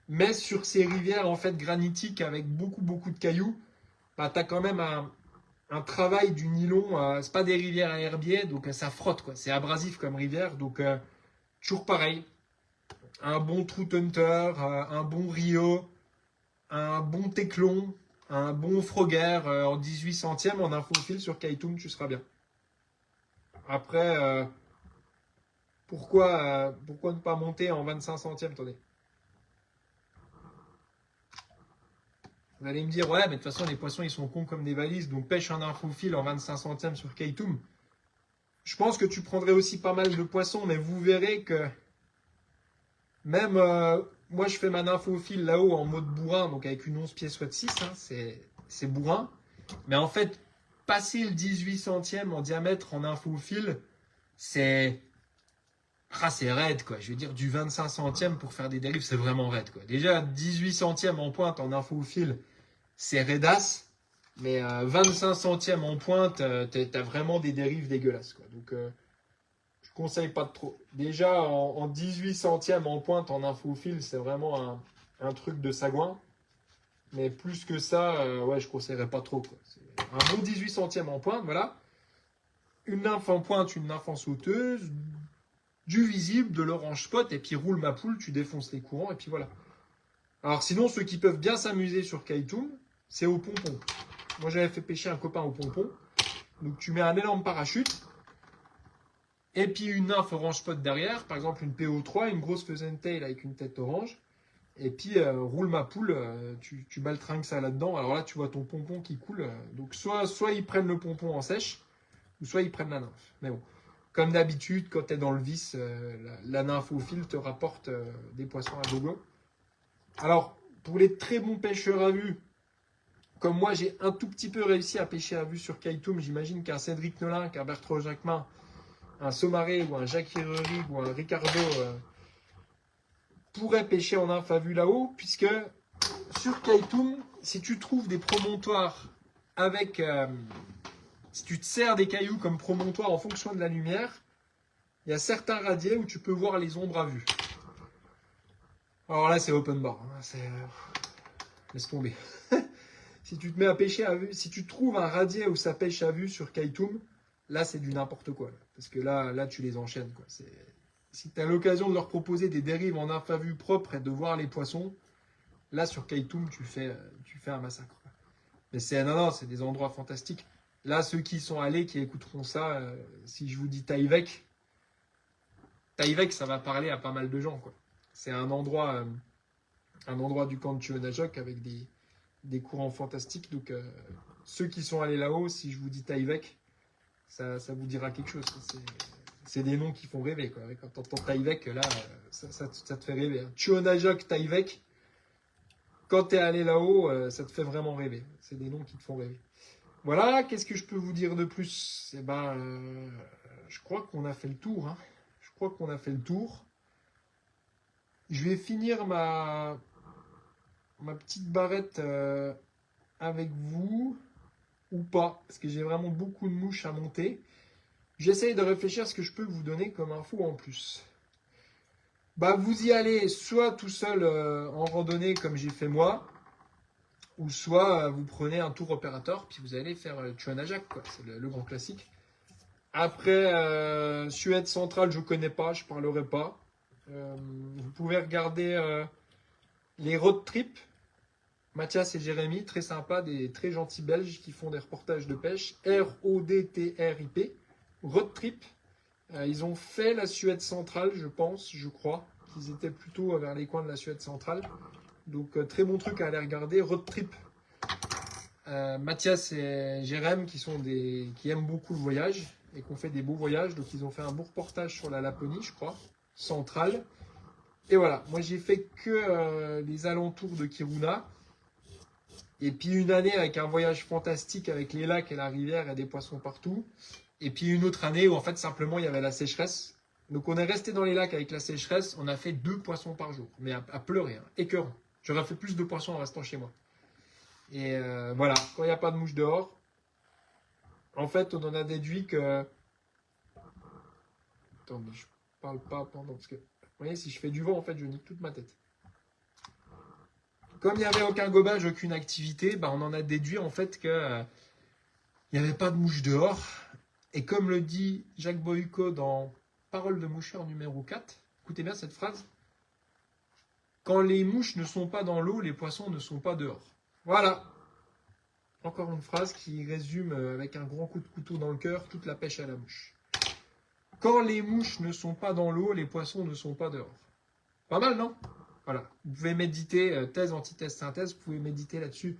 Mais sur ces rivières en fait granitiques avec beaucoup de cailloux, bah, tu as quand même un travail du nylon. C'est pas des rivières à herbier, donc ça frotte, quoi. C'est abrasif comme rivière, donc toujours pareil. Un bon Trout Hunter, un bon Rio, un bon Téclon, un bon Frogger en 18 centièmes en infophile sur Kaitoum, tu seras bien. Après, pourquoi ne pas monter en 25 centièmes, attendez. Vous allez me dire, ouais, mais de toute façon, les poissons, ils sont cons comme des valises, donc pêche un infophile en 25 centièmes sur Kaitoum. Je pense que tu prendrais aussi pas mal de poissons, mais vous verrez que même moi, je fais ma infophile là-haut en mode bourrin, donc avec une 11 pieds soit de 6, hein, c'est bourrin. Mais en fait, passer le 18 centièmes en diamètre en infophile, c'est raide, quoi. Je veux dire, du 25 centièmes pour faire des dérives, c'est vraiment raide, quoi. Déjà, 18 centièmes en pointe en infophile, c'est raidasse. Mais 25 centièmes en pointe, t'as vraiment des dérives dégueulasses, quoi. Donc, je conseille pas de trop. Déjà, en 18 centièmes en pointe en infophile, c'est vraiment un truc de sagouin. Mais plus que ça, ouais, je conseillerais pas trop, quoi. C'est un bon 18 centièmes en pointe, voilà. Une nymphe en pointe, une nymphe en sauteuse, du visible, de l'orange spot, et puis roule ma poule, tu défonces les courants, et puis voilà. Alors sinon, ceux qui peuvent bien s'amuser sur Kaitoum, c'est au pompon. Moi, j'avais fait pêcher un copain au pompon. Donc, tu mets un énorme parachute, et puis une nymphe orange spot derrière, par exemple une PO3, une grosse pheasant tail avec une tête orange, et puis roule ma poule, tu baltringues ça là-dedans. Alors là, tu vois ton pompon qui coule. Donc, soit ils prennent le pompon en sèche, ou soit ils prennent la nymphe. Mais bon. Comme d'habitude, quand tu es dans le vice, la nymphophile te rapporte des poissons à gogo. Alors, pour les très bons pêcheurs à vue, comme moi, j'ai un tout petit peu réussi à pêcher à vue sur Kaitoum, j'imagine qu'un Cédric Nolin, qu'un Bertrand Jacquemin, un Somaré ou un Jacques Hirerig ou un Ricardo pourraient pêcher en nymphe à vue là-haut, puisque sur Kaitoum, si tu trouves des promontoires avec... si tu te sers des cailloux comme promontoire en fonction de la lumière, il y a certains radiers où tu peux voir les ombres à vue. Alors là, c'est open bar. Hein, laisse tomber. Si tu te mets à pêcher à vue, si tu trouves un radier où ça pêche à vue sur Kaitoum, là, c'est du n'importe quoi. Là. Parce que là, tu les enchaînes. Quoi. Si tu as l'occasion de leur proposer des dérives en nymphe à vue propre et de voir les poissons, là, sur Kaitoum, tu fais un massacre. Quoi. Mais c'est des endroits fantastiques. Là, ceux qui sont allés, qui écouteront ça, si je vous dis Taïvec, ça va parler à pas mal de gens. Quoi. C'est un endroit du camp de Tuonajok avec des courants fantastiques. Donc, ceux qui sont allés là-haut, si je vous dis Taïvec, ça vous dira quelque chose. C'est des noms qui font rêver. Quoi. Quand tu entends Taïvec, là, ça te fait rêver. Hein. Tuonajok, Taïvec, quand tu es allé là-haut, ça te fait vraiment rêver. C'est des noms qui te font rêver. Voilà, qu'est-ce que je peux vous dire de plus? Eh ben, je crois qu'on a fait le tour. Hein. Je vais finir ma petite barrette avec vous, ou pas, parce que j'ai vraiment beaucoup de mouches à monter. J'essaye de réfléchir à ce que je peux vous donner comme info en plus. Bah, vous y allez soit tout seul en randonnée comme j'ai fait moi, ou soit vous prenez un tour opérateur, puis vous allez faire Tuonajak, quoi. C'est le grand classique. Après, Suède centrale, je ne connais pas, je ne parlerai pas. Vous pouvez regarder les road trips. Mathias et Jérémy, très sympa, des très gentils Belges qui font des reportages de pêche. RODTRIP, road trip. Ils ont fait la Suède centrale, je crois, qu'ils étaient plutôt vers les coins de la Suède centrale. Donc, très bon truc à aller regarder. Road trip. Mathias et Jérém qui aiment beaucoup le voyage et qui ont fait des beaux voyages. Donc, ils ont fait un beau reportage sur la Laponie, je crois, centrale. Et voilà, moi, j'ai fait que les alentours de Kiruna. Et puis une année avec un voyage fantastique avec les lacs et la rivière et des poissons partout. Et puis une autre année où en fait simplement il y avait la sécheresse. Donc on est resté dans les lacs avec la sécheresse, on a fait 2 poissons par jour, mais à pleurer, hein, écœurant. J'aurais fait plus de poissons en restant chez moi. Et voilà, quand il n'y a pas de mouches dehors, en fait on en a déduit que... Attends, mais je parle pas pendant... Parce que, vous voyez, si je fais du vent, en fait, je nique toute ma tête. Comme il n'y avait aucun gobage, aucune activité, bah, on en a déduit en fait que il n'y avait pas de mouches dehors. Et comme le dit Jacques Boyko dans Parole de moucheur numéro 4, écoutez bien cette phrase, quand les mouches ne sont pas dans l'eau, les poissons ne sont pas dehors. Voilà. Encore une phrase qui résume avec un grand coup de couteau dans le cœur toute la pêche à la mouche. Quand les mouches ne sont pas dans l'eau, les poissons ne sont pas dehors. Pas mal, non? Voilà. Vous pouvez méditer, thèse, antithèse, synthèse, vous pouvez méditer là-dessus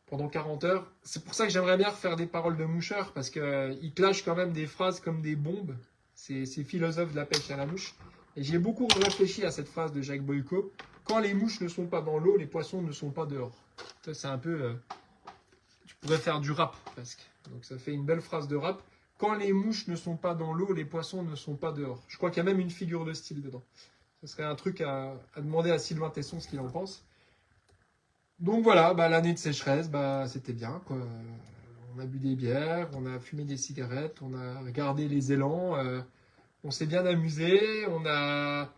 pendant 40 heures. C'est pour ça que j'aimerais bien refaire des paroles de moucheur, parce qu'il clash quand même des phrases comme des bombes. C'est philosophe de la pêche à la mouche. Et j'ai beaucoup réfléchi à cette phrase de Jacques Boyko. Quand les mouches ne sont pas dans l'eau, les poissons ne sont pas dehors. Ça, c'est un peu... tu pourrais faire du rap, presque. Donc ça fait une belle phrase de rap. Quand les mouches ne sont pas dans l'eau, les poissons ne sont pas dehors. Je crois qu'il y a même une figure de style dedans. Ce serait un truc à demander à Sylvain Tesson ce qu'il en pense. Donc voilà, bah, l'année de sécheresse, bah, c'était bien, quoi. On a bu des bières, on a fumé des cigarettes, on a regardé les élans, on s'est bien amusé, on a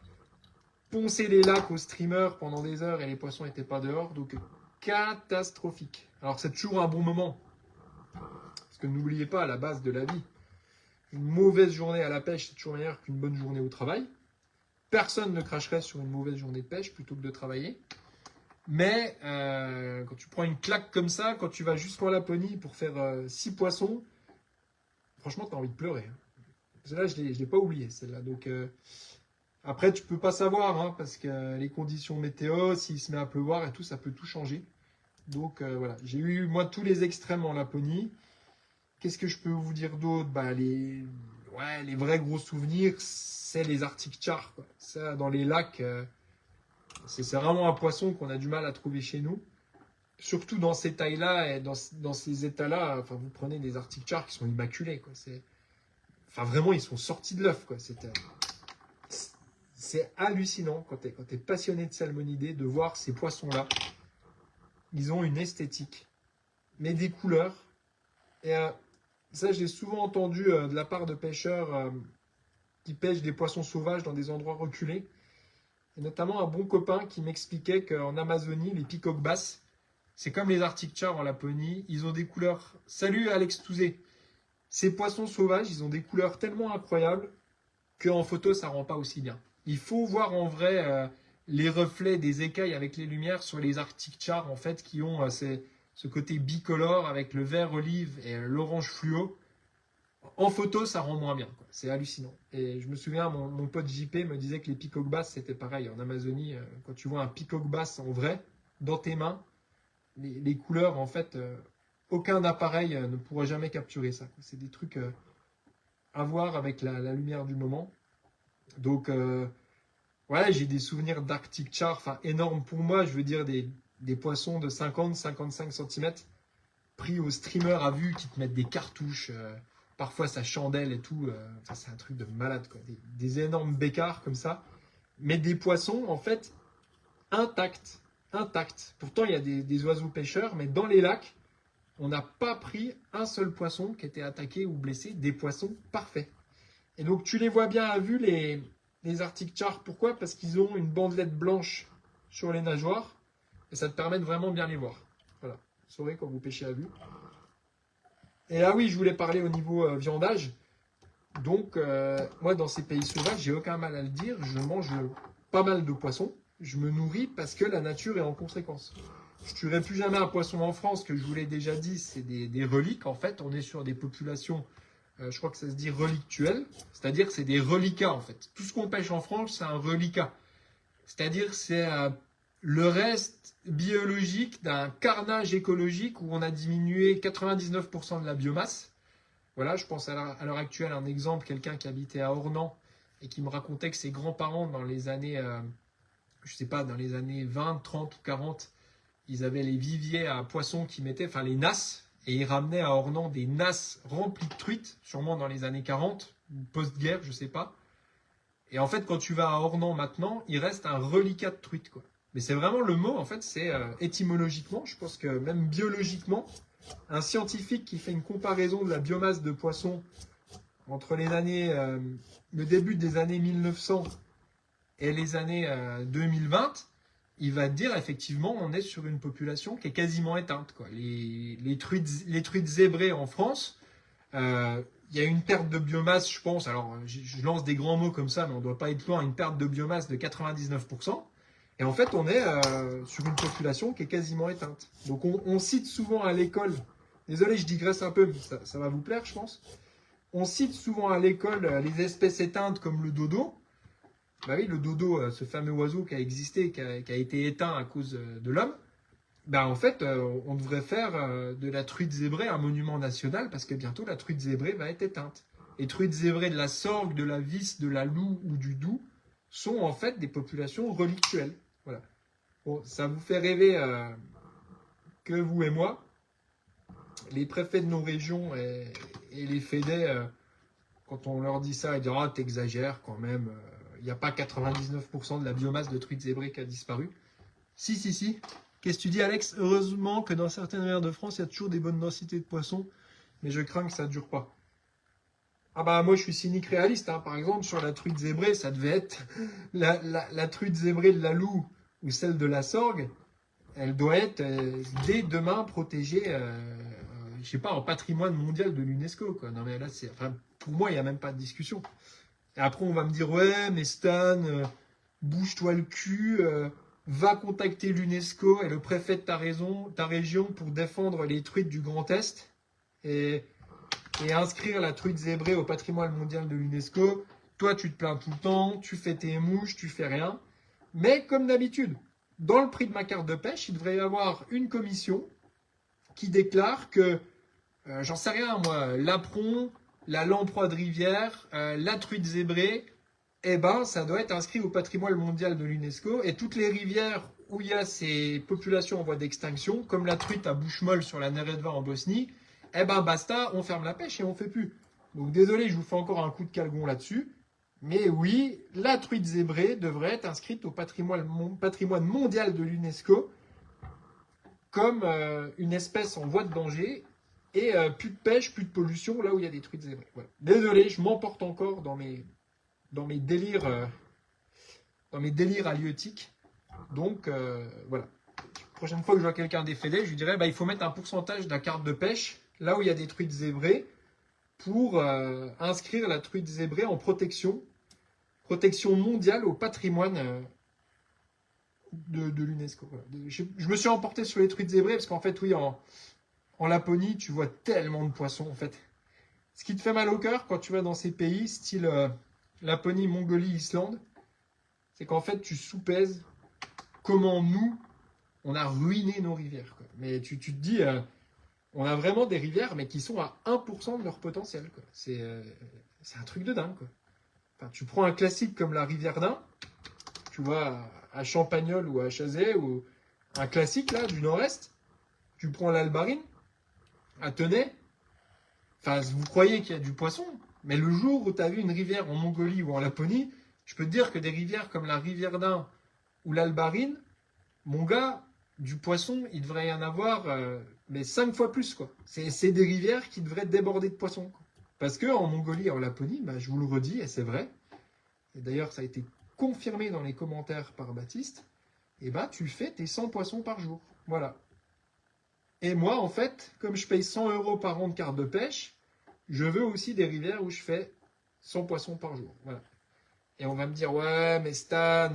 poncé les lacs au streamer pendant des heures et les poissons n'étaient pas dehors, donc catastrophique. Alors c'est toujours un bon moment, parce que n'oubliez pas, à la base de la vie, une mauvaise journée à la pêche, c'est toujours meilleur qu'une bonne journée au travail. Personne ne cracherait sur une mauvaise journée de pêche plutôt que de travailler. Mais quand tu prends une claque comme ça, quand tu vas jusqu'en Laponie pour faire 6 poissons, franchement, tu as envie de pleurer. Celle-là, je ne l'ai pas oubliée, celle-là. Donc, après, tu peux pas savoir, hein, parce que les conditions météo, s'il se met à pleuvoir et tout, ça peut tout changer. Donc, voilà. J'ai eu, moi, tous les extrêmes en Laponie. Qu'est-ce que je peux vous dire d'autre? Bah, les vrais gros souvenirs, c'est les Arctic chars, quoi. Ça, dans les lacs... c'est vraiment un poisson qu'on a du mal à trouver chez nous. Surtout dans ces tailles-là et dans ces états-là. Enfin, vous prenez des Arctic chars qui sont immaculés, quoi. Enfin, vraiment, ils sont sortis de l'œuf, quoi. C'est hallucinant quand tu es passionné de salmonidés de voir ces poissons-là. Ils ont une esthétique, mais des couleurs. Et ça, je l'ai souvent entendu de la part de pêcheurs qui pêchent des poissons sauvages dans des endroits reculés. Et notamment un bon copain qui m'expliquait qu'en Amazonie, les peacock bass, c'est comme les Arctic chars en Laponie, ils ont des couleurs... Salut Alex Touzé. Ces poissons sauvages, ils ont des couleurs tellement incroyables qu'en photo, ça ne rend pas aussi bien. Il faut voir en vrai les reflets des écailles avec les lumières sur les Arctic chars, en fait, qui ont ce côté bicolore avec le vert olive et l'orange fluo. En photo, ça rend moins bien. C'est hallucinant. Et je me souviens, mon pote JP me disait que les peacock bass, c'était pareil. En Amazonie, quand tu vois un peacock bass en vrai, dans tes mains, les couleurs, en fait, aucun appareil ne pourra jamais capturer ça. C'est des trucs à voir avec la lumière du moment. Donc, ouais, j'ai des souvenirs d'Arctic char, enfin énormes pour moi. Je veux dire des poissons de 50-55 cm pris au streamer à vue qui te mettent des cartouches. Parfois, ça chandelle et tout. Enfin, c'est un truc de malade, quoi. Des énormes bécards comme ça. Mais des poissons, en fait, intacts. Intacts. Pourtant, il y a des oiseaux pêcheurs, mais dans les lacs, on n'a pas pris un seul poisson qui était attaqué ou blessé. Des poissons parfaits. Et donc, tu les vois bien à vue, les Arctic chars. Pourquoi? Parce qu'ils ont une bandelette blanche sur les nageoires. Et ça te permet de vraiment bien les voir. Voilà. Vous saurez quand vous pêchez à vue. Et là, oui, je voulais parler au niveau viandage. Donc, moi, dans ces pays sauvages, j'ai aucun mal à le dire. Je mange pas mal de poissons. Je me nourris parce que la nature est en conséquence. Je ne tuerai plus jamais un poisson en France, que je vous l'ai déjà dit, c'est des reliques. En fait, on est sur des populations, je crois que ça se dit relictuelles. C'est-à-dire que c'est des reliquats, en fait. Tout ce qu'on pêche en France, c'est un reliquat. C'est-à-dire c'est le reste biologique d'un carnage écologique où on a diminué 99% de la biomasse. Voilà, je pense à l'heure actuelle un exemple, quelqu'un qui habitait à Ornans et qui me racontait que ses grands-parents dans les années, je sais pas, dans les années 20, 30 ou 40, ils avaient les viviers à poissons qui mettaient, enfin les nasses, et ils ramenaient à Ornans des nasses remplies de truites, sûrement dans les années 40, ou post-guerre, je sais pas. Et en fait, quand tu vas à Ornans maintenant, il reste un reliquat de truites, quoi. Mais c'est vraiment le mot, en fait, c'est étymologiquement, je pense que même biologiquement, un scientifique qui fait une comparaison de la biomasse de poissons entre les années, le début des années 1900 et les années 2020, il va dire effectivement on est sur une population qui est quasiment éteinte, quoi. Les truites zébrées en France, il y a une perte de biomasse, je pense, alors je lance des grands mots comme ça, mais on ne doit pas être loin, une perte de biomasse de 99%. Et en fait, on est sur une population qui est quasiment éteinte. Donc on cite souvent à l'école, désolé je digresse un peu, mais ça va vous plaire je pense, on cite souvent à l'école les espèces éteintes comme le dodo. Bah oui, le dodo, ce fameux oiseau qui a existé, qui a été éteint à cause de l'homme. Ben en fait, on devrait faire de la truite zébrée un monument national parce que bientôt la truite zébrée va être éteinte. Les truites zébrées de la Sorgue, de la Vis, de la Loue ou du Doubs sont en fait des populations relictuelles. Voilà. Bon, ça vous fait rêver que vous et moi. Les préfets de nos régions et les fédés, quand on leur dit ça, ils disent « Ah, t'exagères quand même, il n'y a pas 99% de la biomasse de truites zébrées qui a disparu. » Si, si, si. Qu'est-ce que tu dis, Alex? Heureusement que dans certaines rivières de France, il y a toujours des bonnes densités de poissons, mais je crains que ça ne dure pas. Ah bah moi je suis cynique réaliste, hein. Par exemple sur la truite zébrée, ça devait être la truite zébrée de la Loue ou celle de la Sorgue, elle doit être dès demain protégée, je sais pas, en patrimoine mondial de l'UNESCO, quoi. Non mais là c'est, enfin, pour moi il n'y a même pas de discussion. Et après on va me dire ouais mais Stan, bouge-toi le cul, va contacter l'UNESCO et le préfet de ta région pour défendre les truites du Grand Est et inscrire la truite zébrée au patrimoine mondial de l'UNESCO. Toi, tu te plains tout le temps, tu fais tes mouches, tu fais rien. Mais comme d'habitude, dans le prix de ma carte de pêche, il devrait y avoir une commission qui déclare que, j'en sais rien moi, l'apron, la lamproie de rivière, la truite zébrée, eh ben, ça doit être inscrit au patrimoine mondial de l'UNESCO. Et toutes les rivières où il y a ces populations en voie d'extinction, comme la truite à bouche molle sur la Neretva en Bosnie, eh ben basta, on ferme la pêche et on fait plus. Donc désolé, je vous fais encore un coup de calgon là-dessus. Mais oui, la truite zébrée devrait être inscrite au patrimoine mondial de l'UNESCO comme une espèce en voie de danger. Et plus de pêche, plus de pollution là où il y a des truites zébrées. Voilà. Désolé, je m'emporte encore dans mes délires halieutiques. Donc voilà. La prochaine fois que je vois quelqu'un des fédés, je lui dirais bah, il faut mettre un pourcentage de la carte de pêche là où il y a des truites zébrées pour inscrire la truite zébrée en protection mondiale au patrimoine de l'UNESCO. Voilà. Je me suis emporté sur les truites zébrées parce qu'en fait oui en Laponie tu vois tellement de poissons en fait. Ce qui te fait mal au cœur quand tu vas dans ces pays style Laponie, Mongolie, Islande, c'est qu'en fait tu soupèses comment nous on a ruiné nos rivières, quoi. Mais tu te dis, on a vraiment des rivières, mais qui sont à 1% de leur potentiel, quoi. C'est un truc de dingue, quoi. Enfin, tu prends un classique comme la rivière d'Ain, tu vois, à Champagnole ou à Chazet, ou un classique là du nord-est, tu prends l'Albarine, à Tenay, enfin, vous croyez qu'il y a du poisson, mais le jour où tu as vu une rivière en Mongolie ou en Laponie, je peux te dire que des rivières comme la rivière d'Ain ou l'Albarine, mon gars, du poisson, il devrait y en avoir mais 5 fois plus, quoi. C'est des rivières qui devraient déborder de poissons, quoi. Parce que en Mongolie et en Laponie, bah, je vous le redis, et c'est vrai, et d'ailleurs ça a été confirmé dans les commentaires par Baptiste, et bah tu fais tes 100 poissons par jour. Voilà. Et moi, en fait, comme je paye 100 € par an de carte de pêche, je veux aussi des rivières où je fais 100 poissons par jour. Voilà. Et on va me dire, ouais, mais Stan,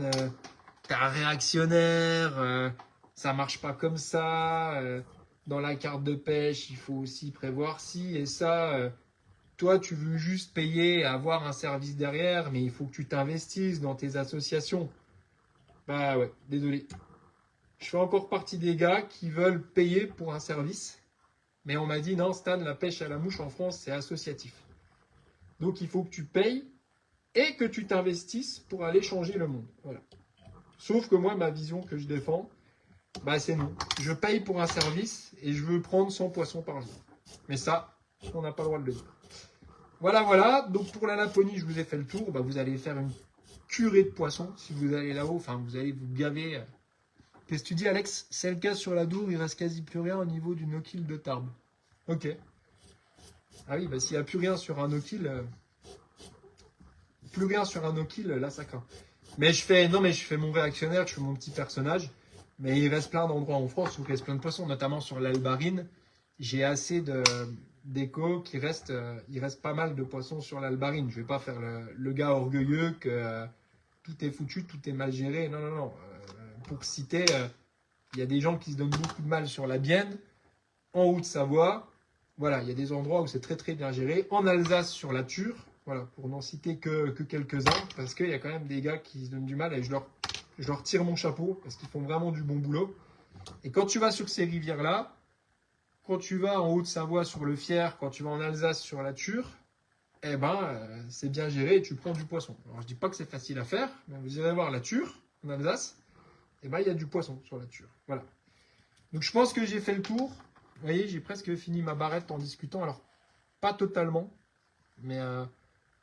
t'es un réactionnaire, ça marche pas comme ça. Dans la carte de pêche, il faut aussi prévoir ci et ça. Toi, tu veux juste payer et avoir un service derrière, mais il faut que tu t'investisses dans tes associations. Bah ouais, désolé. Je fais encore partie des gars qui veulent payer pour un service. Mais on m'a dit, non, Stan, la pêche à la mouche en France, c'est associatif. Donc il faut que tu payes et que tu t'investisses pour aller changer le monde. Voilà. Sauf que moi, ma vision que je défends, bah c'est non. Je paye pour un service et je veux prendre 100 poissons par jour. Mais ça, on n'a pas le droit de le dire. Voilà, voilà. Donc pour la Laponie, je vous ai fait le tour. Bah, vous allez faire une curée de poissons si vous allez là-haut. Enfin, vous allez vous gaver. Qu'est-ce que tu dis, Alex? C'est le cas sur la Dour, il reste quasi plus rien au niveau du no-kill de Tarbes. Ok. Ah oui, bah s'il n'y a plus rien sur un no-kill, là ça craint. Mais je fais mon réactionnaire, je fais mon petit personnage. Mais il reste plein d'endroits en France où il reste plein de poissons, notamment sur l'Albarine. J'ai assez d'écho il reste pas mal de poissons sur l'Albarine. Je vais pas faire le gars orgueilleux que tout est foutu, tout est mal géré. Non, non, non. Pour citer, il y a des gens qui se donnent beaucoup de mal sur la Bienne, en Haute-Savoie. Voilà, il y a des endroits où c'est très très bien géré. En Alsace, sur la Ture, voilà, pour n'en citer que quelques-uns, parce qu'il y a quand même des gars qui se donnent du mal et je leur tire mon chapeau parce qu'ils font vraiment du bon boulot. Et quand tu vas sur ces rivières-là, quand tu vas en Haute-Savoie sur le Fier, quand tu vas en Alsace sur la Ture, eh ben, c'est bien géré et tu prends du poisson. Alors je dis pas que c'est facile à faire, mais vous irez voir la Ture en Alsace, eh ben, il y a du poisson sur la Ture. Voilà. Donc je pense que j'ai fait le tour. Vous voyez, j'ai presque fini ma barrette en discutant. Alors, pas totalement, mais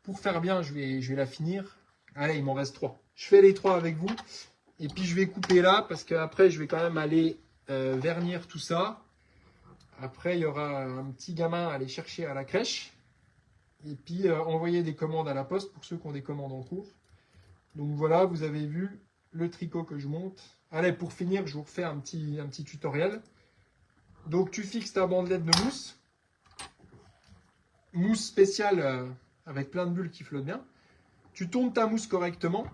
pour faire bien, je vais la finir. Allez, il m'en reste 3. Je fais les 3 avec vous. Et puis je vais couper là, parce qu'après, je vais quand même aller vernir tout ça. Après, il y aura un petit gamin à aller chercher à la crèche. Et puis, envoyer des commandes à la poste pour ceux qui ont des commandes en cours. Donc voilà, vous avez vu le tricot que je monte. Allez, pour finir, je vous refais un petit tutoriel. Donc, tu fixes ta bandelette de mousse. Mousse spéciale avec plein de bulles qui flottent bien. Tu tournes ta mousse correctement.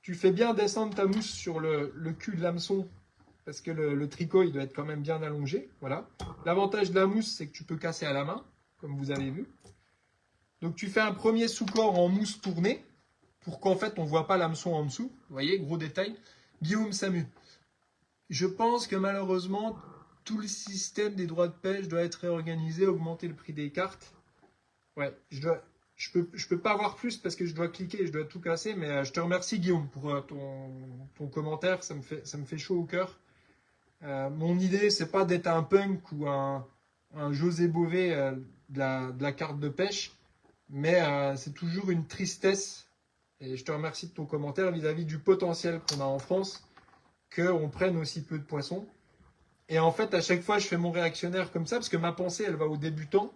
Tu fais bien descendre ta mousse sur le cul de l'hameçon parce que le tricot, il doit être quand même bien allongé. Voilà. L'avantage de la mousse, c'est que tu peux casser à la main, comme vous avez vu. Donc, tu fais un premier sous-corps en mousse tournée pour qu'en fait, on ne voit pas l'hameçon en dessous. Vous voyez, gros détail. Guillaume Samu. Je pense que malheureusement, tout le système des droits de pêche doit être réorganisé, augmenter le prix des cartes. Ouais, je peux pas avoir plus parce que je dois cliquer et je dois tout casser, mais je te remercie Guillaume pour ton commentaire, ça me fait chaud au cœur. Mon idée, c'est pas d'être un punk ou un José Bové de la carte de pêche, mais c'est toujours une tristesse, et je te remercie de ton commentaire vis-à-vis du potentiel qu'on a en France, qu'on prenne aussi peu de poissons. Et en fait, à chaque fois, je fais mon réactionnaire comme ça, parce que ma pensée, elle va aux débutants.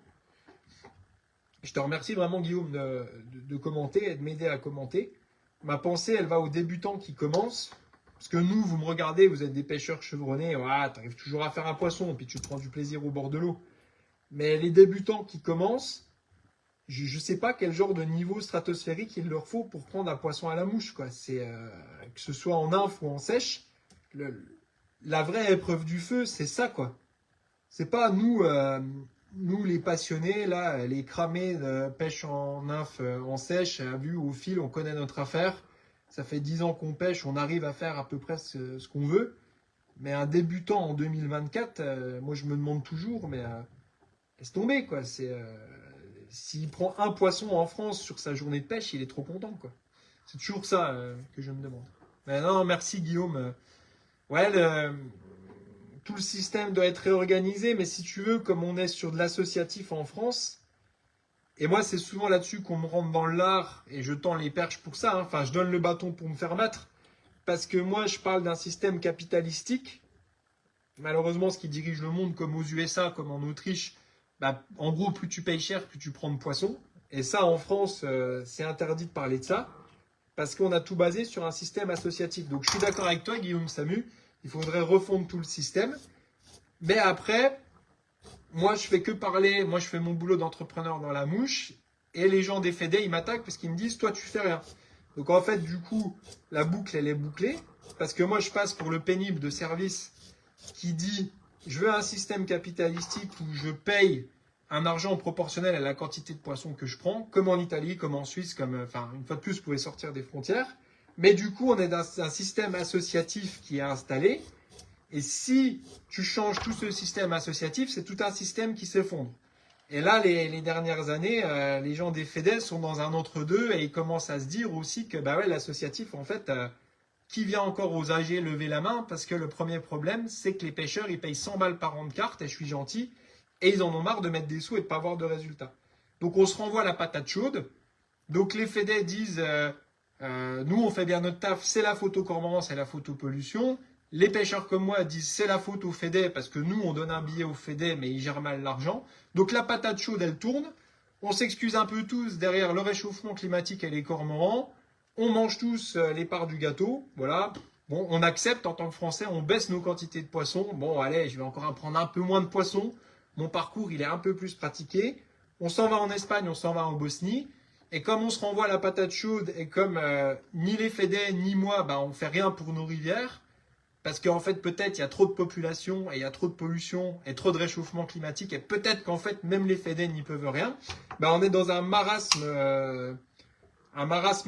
Je te remercie vraiment, Guillaume, de commenter et de m'aider à commenter. Ma pensée, elle va aux débutants qui commencent. Parce que nous, vous me regardez, vous êtes des pêcheurs chevronnés, voilà, tu arrives toujours à faire un poisson, et puis tu prends du plaisir au bord de l'eau. Mais les débutants qui commencent, je ne sais pas quel genre de niveau stratosphérique il leur faut pour prendre un poisson à la mouche, quoi. Que ce soit en nymphe ou en sèche, la vraie épreuve du feu, c'est ça, quoi. C'est pas nous les passionnés, là, les cramés de pêche en nymphe, en sèche, à vue, au fil, on connaît notre affaire. Ça fait 10 ans qu'on pêche, on arrive à faire à peu près ce qu'on veut. Mais un débutant en 2024, moi je me demande toujours, mais laisse tomber, quoi. S'il prend un poisson en France sur sa journée de pêche, il est trop content, quoi. C'est toujours ça que je me demande. Mais non, merci Guillaume. Ouais, tout le système doit être réorganisé, mais si tu veux, comme on est sur de l'associatif en France, et moi c'est souvent là-dessus qu'on me rentre dans l'art, et je tends les perches pour ça, hein. Enfin je donne le bâton pour me faire battre, parce que moi je parle d'un système capitalistique, malheureusement ce qui dirige le monde comme aux USA, comme en Autriche, bah, en gros plus tu payes cher, plus tu prends de poissons, et ça en France c'est interdit de parler de ça, parce qu'on a tout basé sur un système associatif. Donc je suis d'accord avec toi Guillaume Samu, il faudrait refondre tout le système. Mais après, moi je fais que parler, moi je fais mon boulot d'entrepreneur dans la mouche, et les gens des fédés, ils m'attaquent parce qu'ils me disent, toi tu fais rien. Donc en fait, du coup, la boucle, elle est bouclée, parce que moi je passe pour le pénible de service qui dit, je veux un système capitalistique où je paye un argent proportionnel à la quantité de poissons que je prends, comme en Italie, comme en Suisse, enfin, une fois de plus, vous pouvez sortir des frontières. Mais du coup, on est dans un système associatif qui est installé. Et si tu changes tout ce système associatif, c'est tout un système qui s'effondre. Et là, les dernières années, les gens des FEDES sont dans un entre-deux et ils commencent à se dire aussi que bah ouais, l'associatif, en fait, qui vient encore aux AG lever la main? Parce que le premier problème, c'est que les pêcheurs, ils payent 100 balles par an de carte, et je suis gentil, et ils en ont marre de mettre des sous et de pas avoir de résultats. Donc on se renvoie la patate chaude. Donc les fédés disent, nous on fait bien notre taf, c'est la faute au cormorant, c'est la faute aux pollutions. Les pêcheurs comme moi disent c'est la faute aux fédés parce que nous on donne un billet aux fédés mais ils gèrent mal l'argent. Donc la patate chaude elle tourne. On s'excuse un peu tous derrière le réchauffement climatique et les cormorans. On mange tous les parts du gâteau. Voilà. Bon, on accepte en tant que Français, on baisse nos quantités de poissons. Bon, allez, je vais encore en prendre un peu moins de poissons. Mon parcours, il est un peu plus pratiqué. On s'en va en Espagne, on s'en va en Bosnie. Et comme on se renvoie la patate chaude et comme ni les fédés ni moi, bah, on fait rien pour nos rivières, parce qu'en fait peut-être il y a trop de population et il y a trop de pollution et trop de réchauffement climatique et peut-être qu'en fait même les fédés n'y peuvent rien, bah, on est dans un marasme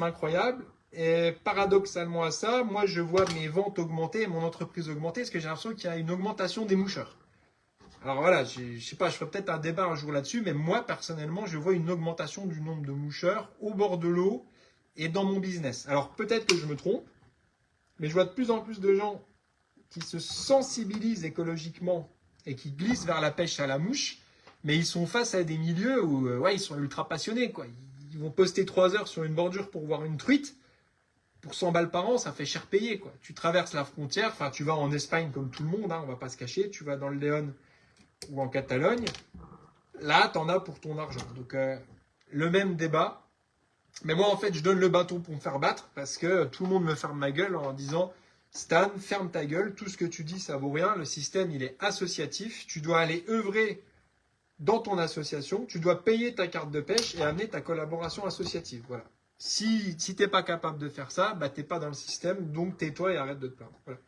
incroyable. Et paradoxalement à ça, moi je vois mes ventes augmenter et mon entreprise augmenter parce que j'ai l'impression qu'il y a une augmentation des moucheurs. Alors voilà, je sais pas, je ferai peut-être un débat un jour là-dessus, mais moi personnellement, je vois une augmentation du nombre de moucheurs au bord de l'eau et dans mon business. Alors peut-être que je me trompe, mais je vois de plus en plus de gens qui se sensibilisent écologiquement et qui glissent vers la pêche à la mouche, mais ils sont face à des milieux où ouais, ils sont ultra passionnés, quoi. Ils vont poster 3 heures sur une bordure pour voir une truite. Pour 100 balles par an, ça fait cher payer, quoi. Tu traverses la frontière, enfin tu vas en Espagne comme tout le monde, hein, on va pas se cacher, tu vas dans le Léon ou en Catalogne, là, tu en as pour ton argent. Donc, le même débat. Mais moi, en fait, je donne le bâton pour me faire battre parce que tout le monde me ferme ma gueule en disant Stan, ferme ta gueule, tout ce que tu dis, ça vaut rien. Le système, il est associatif. Tu dois aller œuvrer dans ton association. Tu dois payer ta carte de pêche et amener ta collaboration associative. Voilà. Si tu n'es pas capable de faire ça, bah, tu n'es pas dans le système. Donc, tais-toi et arrête de te plaindre. Voilà.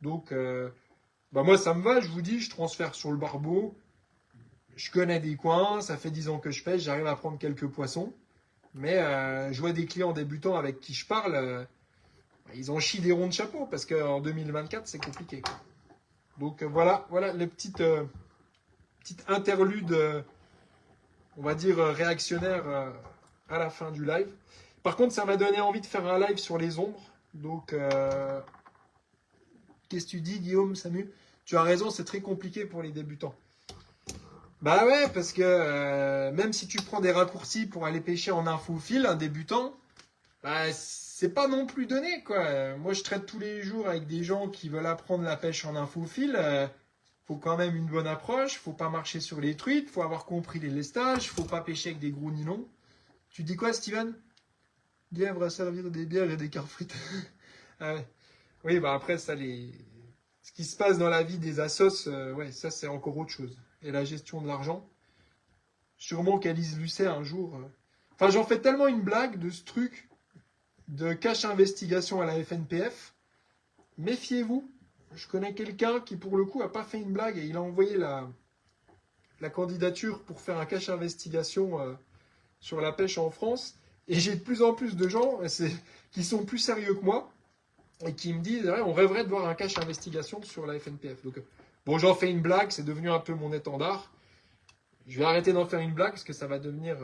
Donc, bah moi, ça me va, je vous dis, je transfère sur le barbeau. Je connais des coins, ça fait 10 ans que je pêche, j'arrive à prendre quelques poissons. Mais je vois des clients débutants avec qui je parle, ils en chient des ronds de chapeau parce qu'en 2024, c'est compliqué, quoi. Donc voilà les petites interludes, on va dire, réactionnaires à la fin du live. Par contre, ça m'a donné envie de faire un live sur les ombres. Donc, qu'est-ce que tu dis, Guillaume, Samu? Tu as raison, c'est très compliqué pour les débutants. Bah ouais, parce que même si tu prends des raccourcis pour aller pêcher en infophile, un débutant, bah c'est pas non plus donné, quoi. Moi, je traite tous les jours avec des gens qui veulent apprendre la pêche en infophile. Faut quand même une bonne approche, faut pas marcher sur les truites, faut avoir compris les lestages, faut pas pêcher avec des gros nylons. Tu dis quoi, Steven? Lièvre à servir des bières et des cartes frites. Oui, bah après, ça, ce qui se passe dans la vie des assos, ouais, ça, c'est encore autre chose. Et la gestion de l'argent. Sûrement qu'Alice Lucet, un jour... Enfin, j'en fais tellement une blague de ce truc de cash investigation à la FNPF. Méfiez-vous. Je connais quelqu'un qui, pour le coup, a pas fait une blague et il a envoyé la candidature pour faire un cash investigation sur la pêche en France. Et j'ai de plus en plus de gens qui sont plus sérieux que moi et qui me disent ouais, on rêverait de voir un cash investigation sur la FNPF. Donc, bon, j'en fais une blague, c'est devenu un peu mon étendard. Je vais arrêter d'en faire une blague parce que ça va devenir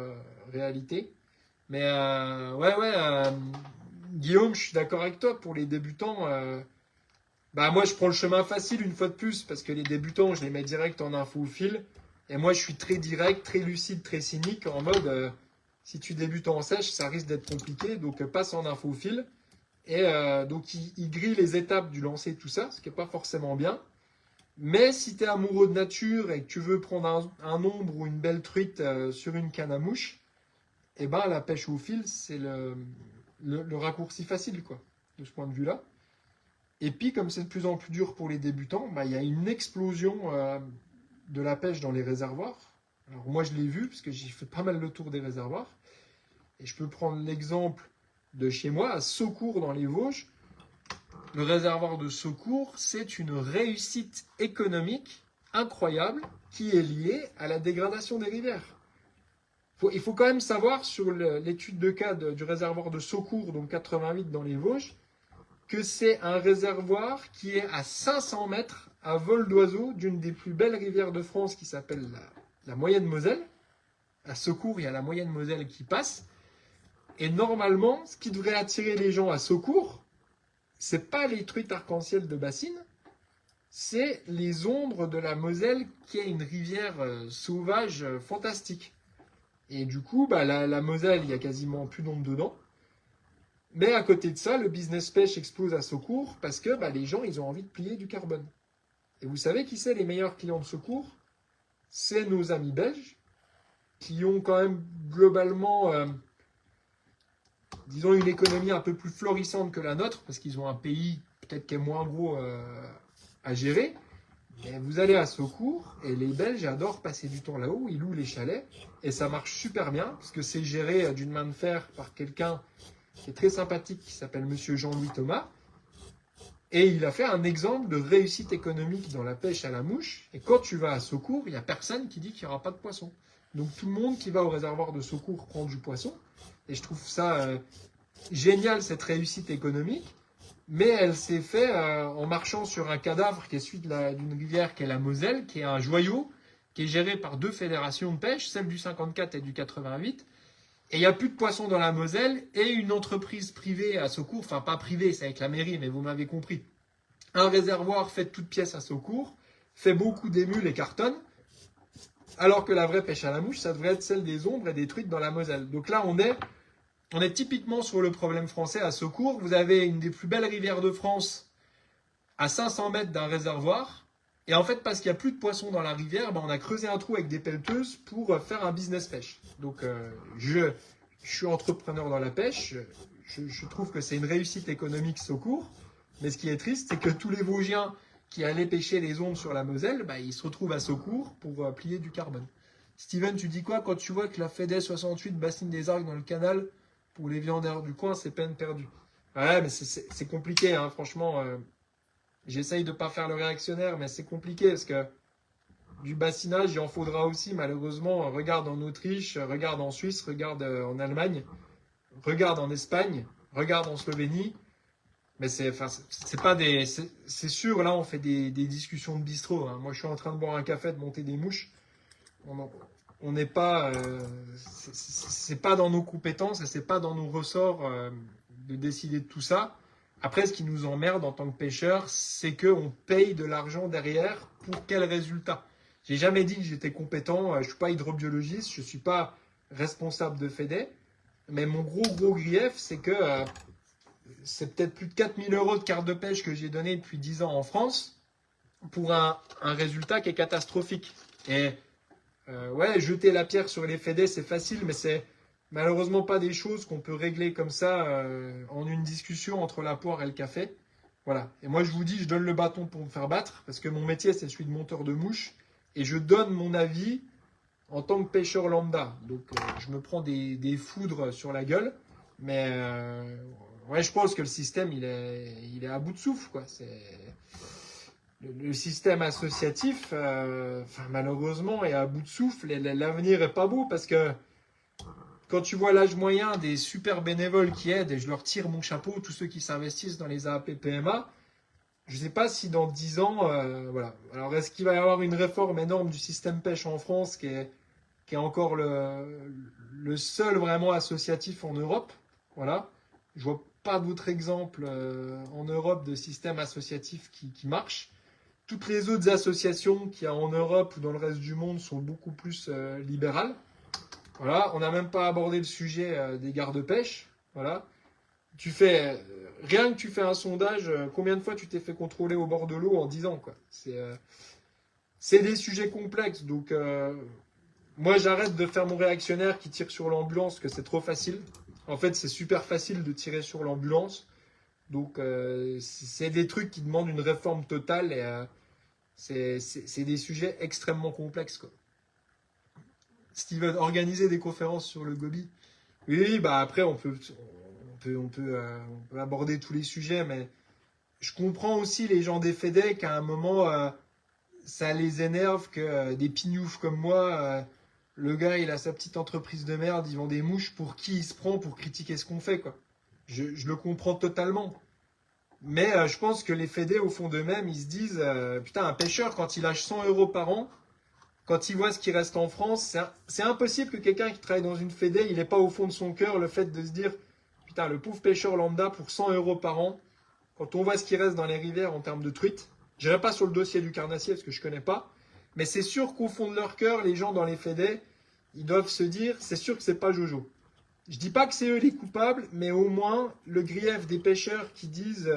réalité. Mais Guillaume, je suis d'accord avec toi. Pour les débutants, bah moi je prends le chemin facile une fois de plus parce que les débutants, je les mets direct en info au fil. Et moi je suis très direct, très lucide, très cynique en mode si tu débutes en sèche, ça risque d'être compliqué. Donc passe en info au fil. Et donc il grille les étapes du lancer, tout ça, ce qui n'est pas forcément bien. Mais si tu es amoureux de nature et que tu veux prendre un ombre ou une belle truite sur une canne à mouche, eh ben, la pêche au fil, c'est le raccourci facile, quoi, de ce point de vue-là. Et puis, comme c'est de plus en plus dur pour les débutants, bah, y a une explosion de la pêche dans les réservoirs. Alors moi, je l'ai vu, parce que j'ai fait pas mal le tour des réservoirs. Et je peux prendre l'exemple de chez moi, à Saucourt, dans les Vosges. Le réservoir de Saucourt, c'est une réussite économique incroyable qui est liée à la dégradation des rivières. Il faut quand même savoir sur l'étude de cas du réservoir de Saucourt, donc 88 dans les Vosges, que c'est un réservoir qui est à 500 mètres à vol d'oiseau d'une des plus belles rivières de France qui s'appelle la Moyenne Moselle. À Saucourt, il y a la Moyenne Moselle qui passe. Et normalement, ce qui devrait attirer les gens à Saucourt, c'est pas les truites arc-en-ciel de bassine, c'est les ombres de la Moselle, qui est une rivière sauvage fantastique. Et du coup, la Moselle, il y a quasiment plus d'ombre dedans. Mais à côté de ça, le business pêche explose à Secours parce que les gens, ils ont envie de plier du carbone. Et vous savez qui c'est les meilleurs clients de Secours? C'est nos amis belges, qui ont quand même globalement, disons, une économie un peu plus florissante que la nôtre, parce qu'ils ont un pays peut-être qui est moins gros à gérer. Et vous allez à Secours, et les Belges adorent passer du temps là-haut, ils louent les chalets, et ça marche super bien, parce que c'est géré d'une main de fer par quelqu'un qui est très sympathique, qui s'appelle Monsieur Jean-Louis Thomas. Et il a fait un exemple de réussite économique dans la pêche à la mouche. Et quand tu vas à Secours, il n'y a personne qui dit qu'il n'y aura pas de poisson. Donc tout le monde qui va au réservoir de Secours prend du poisson. Et je trouve ça génial, cette réussite économique. Mais elle s'est faite en marchant sur un cadavre qui est celui d'une rivière qui est la Moselle, qui est un joyau, qui est géré par deux fédérations de pêche, celle du 54 et du 88. Et il n'y a plus de poissons dans la Moselle, et une entreprise privée à Secours, enfin pas privée, c'est avec la mairie, mais vous m'avez compris. Un réservoir fait de toutes pièces à Secours, fait beaucoup d'émules et cartonne, alors que la vraie pêche à la mouche, ça devrait être celle des ombres et des truites dans la Moselle. Donc là, on est typiquement sur le problème français à Secours. Vous avez une des plus belles rivières de France à 500 mètres d'un réservoir. Et en fait, parce qu'il n'y a plus de poissons dans la rivière, on a creusé un trou avec des pelleteuses pour faire un business pêche. Donc, je suis entrepreneur dans la pêche. Je trouve que c'est une réussite économique Secours. Mais ce qui est triste, c'est que tous les Vosgiens qui allaient pêcher les ombres sur la Moselle, ils se retrouvent à Secours pour plier du carbone. Steven, tu dis quoi quand tu vois que la Fédé 68 bassine des algues dans le canal pour les viandards du coin, c'est peine perdue? Ouais, mais c'est compliqué, hein, franchement. J'essaye de ne pas faire le réactionnaire, mais c'est compliqué parce que du bassinage, il en faudra aussi, malheureusement. Regarde en Autriche, regarde en Suisse, regarde en Allemagne, regarde en Espagne, regarde en Slovénie. Mais c'est pas des. C'est sûr, là, on fait des discussions de bistrot, hein. Moi, je suis en train de boire un café, de monter des mouches. On n'est pas. C'est pas dans nos compétences et c'est pas dans nos ressorts de décider de tout ça. Après, ce qui nous emmerde en tant que pêcheurs, c'est qu'on paye de l'argent derrière pour quel résultat? J'ai jamais dit que j'étais compétent, je ne suis pas hydrobiologiste, je ne suis pas responsable de Fédé, mais mon gros grief, c'est que c'est peut-être plus de 4000 € de carte de pêche que j'ai donné depuis 10 ans en France pour un résultat qui est catastrophique. Et ouais, jeter la pierre sur les Fédés, c'est facile, mais c'est malheureusement pas des choses qu'on peut régler comme ça en une discussion entre la poire et le café. Voilà. Et moi, je vous dis, je donne le bâton pour me faire battre, parce que mon métier, c'est celui de monteur de mouches, et je donne mon avis en tant que pêcheur lambda. Donc, je me prends des foudres sur la gueule, mais ouais, je pense que le système, il est à bout de souffle, quoi. Le système associatif, malheureusement, est à bout de souffle, et l'avenir est pas beau, parce que quand tu vois l'âge moyen des super bénévoles qui aident, et je leur tire mon chapeau, tous ceux qui s'investissent dans les AAP-PMA, je ne sais pas si dans 10 ans, voilà. Alors, est-ce qu'il va y avoir une réforme énorme du système pêche en France qui est encore le seul vraiment associatif en Europe? Voilà. Je vois pas d'autres exemples en Europe de système associatif qui marche. Toutes les autres associations qu'il y a en Europe ou dans le reste du monde sont beaucoup plus libérales. Voilà, on n'a même pas abordé le sujet des gardes-pêche. Voilà. Rien que tu fais un sondage, combien de fois tu t'es fait contrôler au bord de l'eau en 10 ans, quoi. C'est des sujets complexes. Donc, moi, j'arrête de faire mon réactionnaire qui tire sur l'ambulance, que c'est trop facile. En fait, c'est super facile de tirer sur l'ambulance. Donc, c'est des trucs qui demandent une réforme totale et c'est des sujets extrêmement complexes, quoi. Steven, organiser des conférences sur le Gobi. Oui, après, on peut aborder tous les sujets, mais je comprends aussi les gens des Fédés qu'à un moment, ça les énerve que des pignoufs comme moi, le gars, il a sa petite entreprise de merde, il vend des mouches, pour qui il se prend pour critiquer ce qu'on fait, quoi. Je le comprends totalement. Mais je pense que les Fédés, au fond d'eux-mêmes, ils se disent, putain, un pêcheur, quand il lâche 100 € par an, quand il voit ce qui reste en France, c'est impossible que quelqu'un qui travaille dans une Fédé, il n'ait pas au fond de son cœur le fait de se dire, putain, le pauvre pêcheur lambda pour 100 € par an, quand on voit ce qui reste dans les rivières en termes de truites, je n'irai pas sur le dossier du carnassier parce que je ne connais pas, mais c'est sûr qu'au fond de leur cœur, les gens dans les fédés, ils doivent se dire, c'est sûr que c'est pas Jojo. Je dis pas que c'est eux les coupables, mais au moins le grief des pêcheurs qui disent,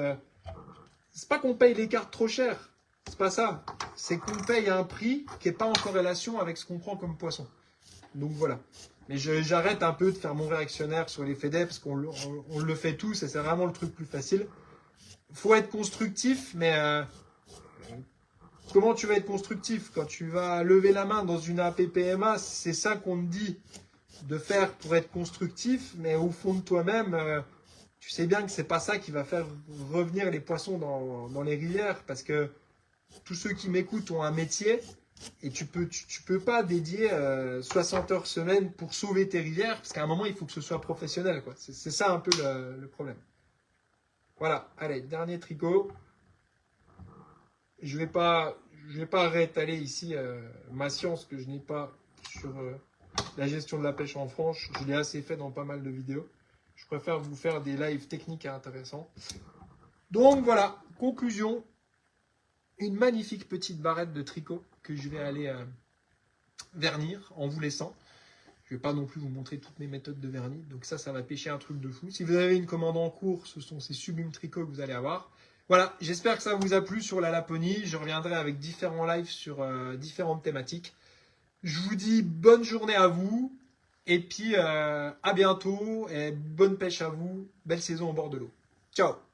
c'est pas qu'on paye les cartes trop cher, c'est pas ça, c'est qu'on paye un prix qui n'est pas en corrélation avec ce qu'on prend comme poisson. Donc voilà. Mais j'arrête un peu de faire mon réactionnaire sur les fédés parce qu'on le fait tous et c'est vraiment le truc plus facile. Faut être constructif, mais comment tu vas être constructif quand tu vas lever la main dans une APPMA? C'est ça qu'on te dit de faire pour être constructif, mais au fond de toi-même, tu sais bien que c'est pas ça qui va faire revenir les poissons dans les rivières, parce que tous ceux qui m'écoutent ont un métier et tu peux pas dédier 60 heures semaine pour sauver tes rivières, parce qu'à un moment il faut que ce soit professionnel, quoi. C'est ça un peu le problème. Voilà, allez, dernier tricot. Je vais pas réétaler ici ma science que je n'ai pas sur la gestion de la pêche en franche. Je l'ai assez fait dans pas mal de vidéos. Je préfère vous faire des lives techniques et intéressants. Donc voilà, conclusion. Une magnifique petite barrette de tricot que je vais aller vernir en vous laissant. Je ne vais pas non plus vous montrer toutes mes méthodes de vernis. Donc ça va pêcher un truc de fou. Si vous avez une commande en cours, ce sont ces sublimes tricots que vous allez avoir. Voilà, j'espère que ça vous a plu sur la Laponie. Je reviendrai avec différents lives sur différentes thématiques. Je vous dis bonne journée à vous. Et puis à bientôt. Et bonne pêche à vous. Belle saison au bord de l'eau. Ciao!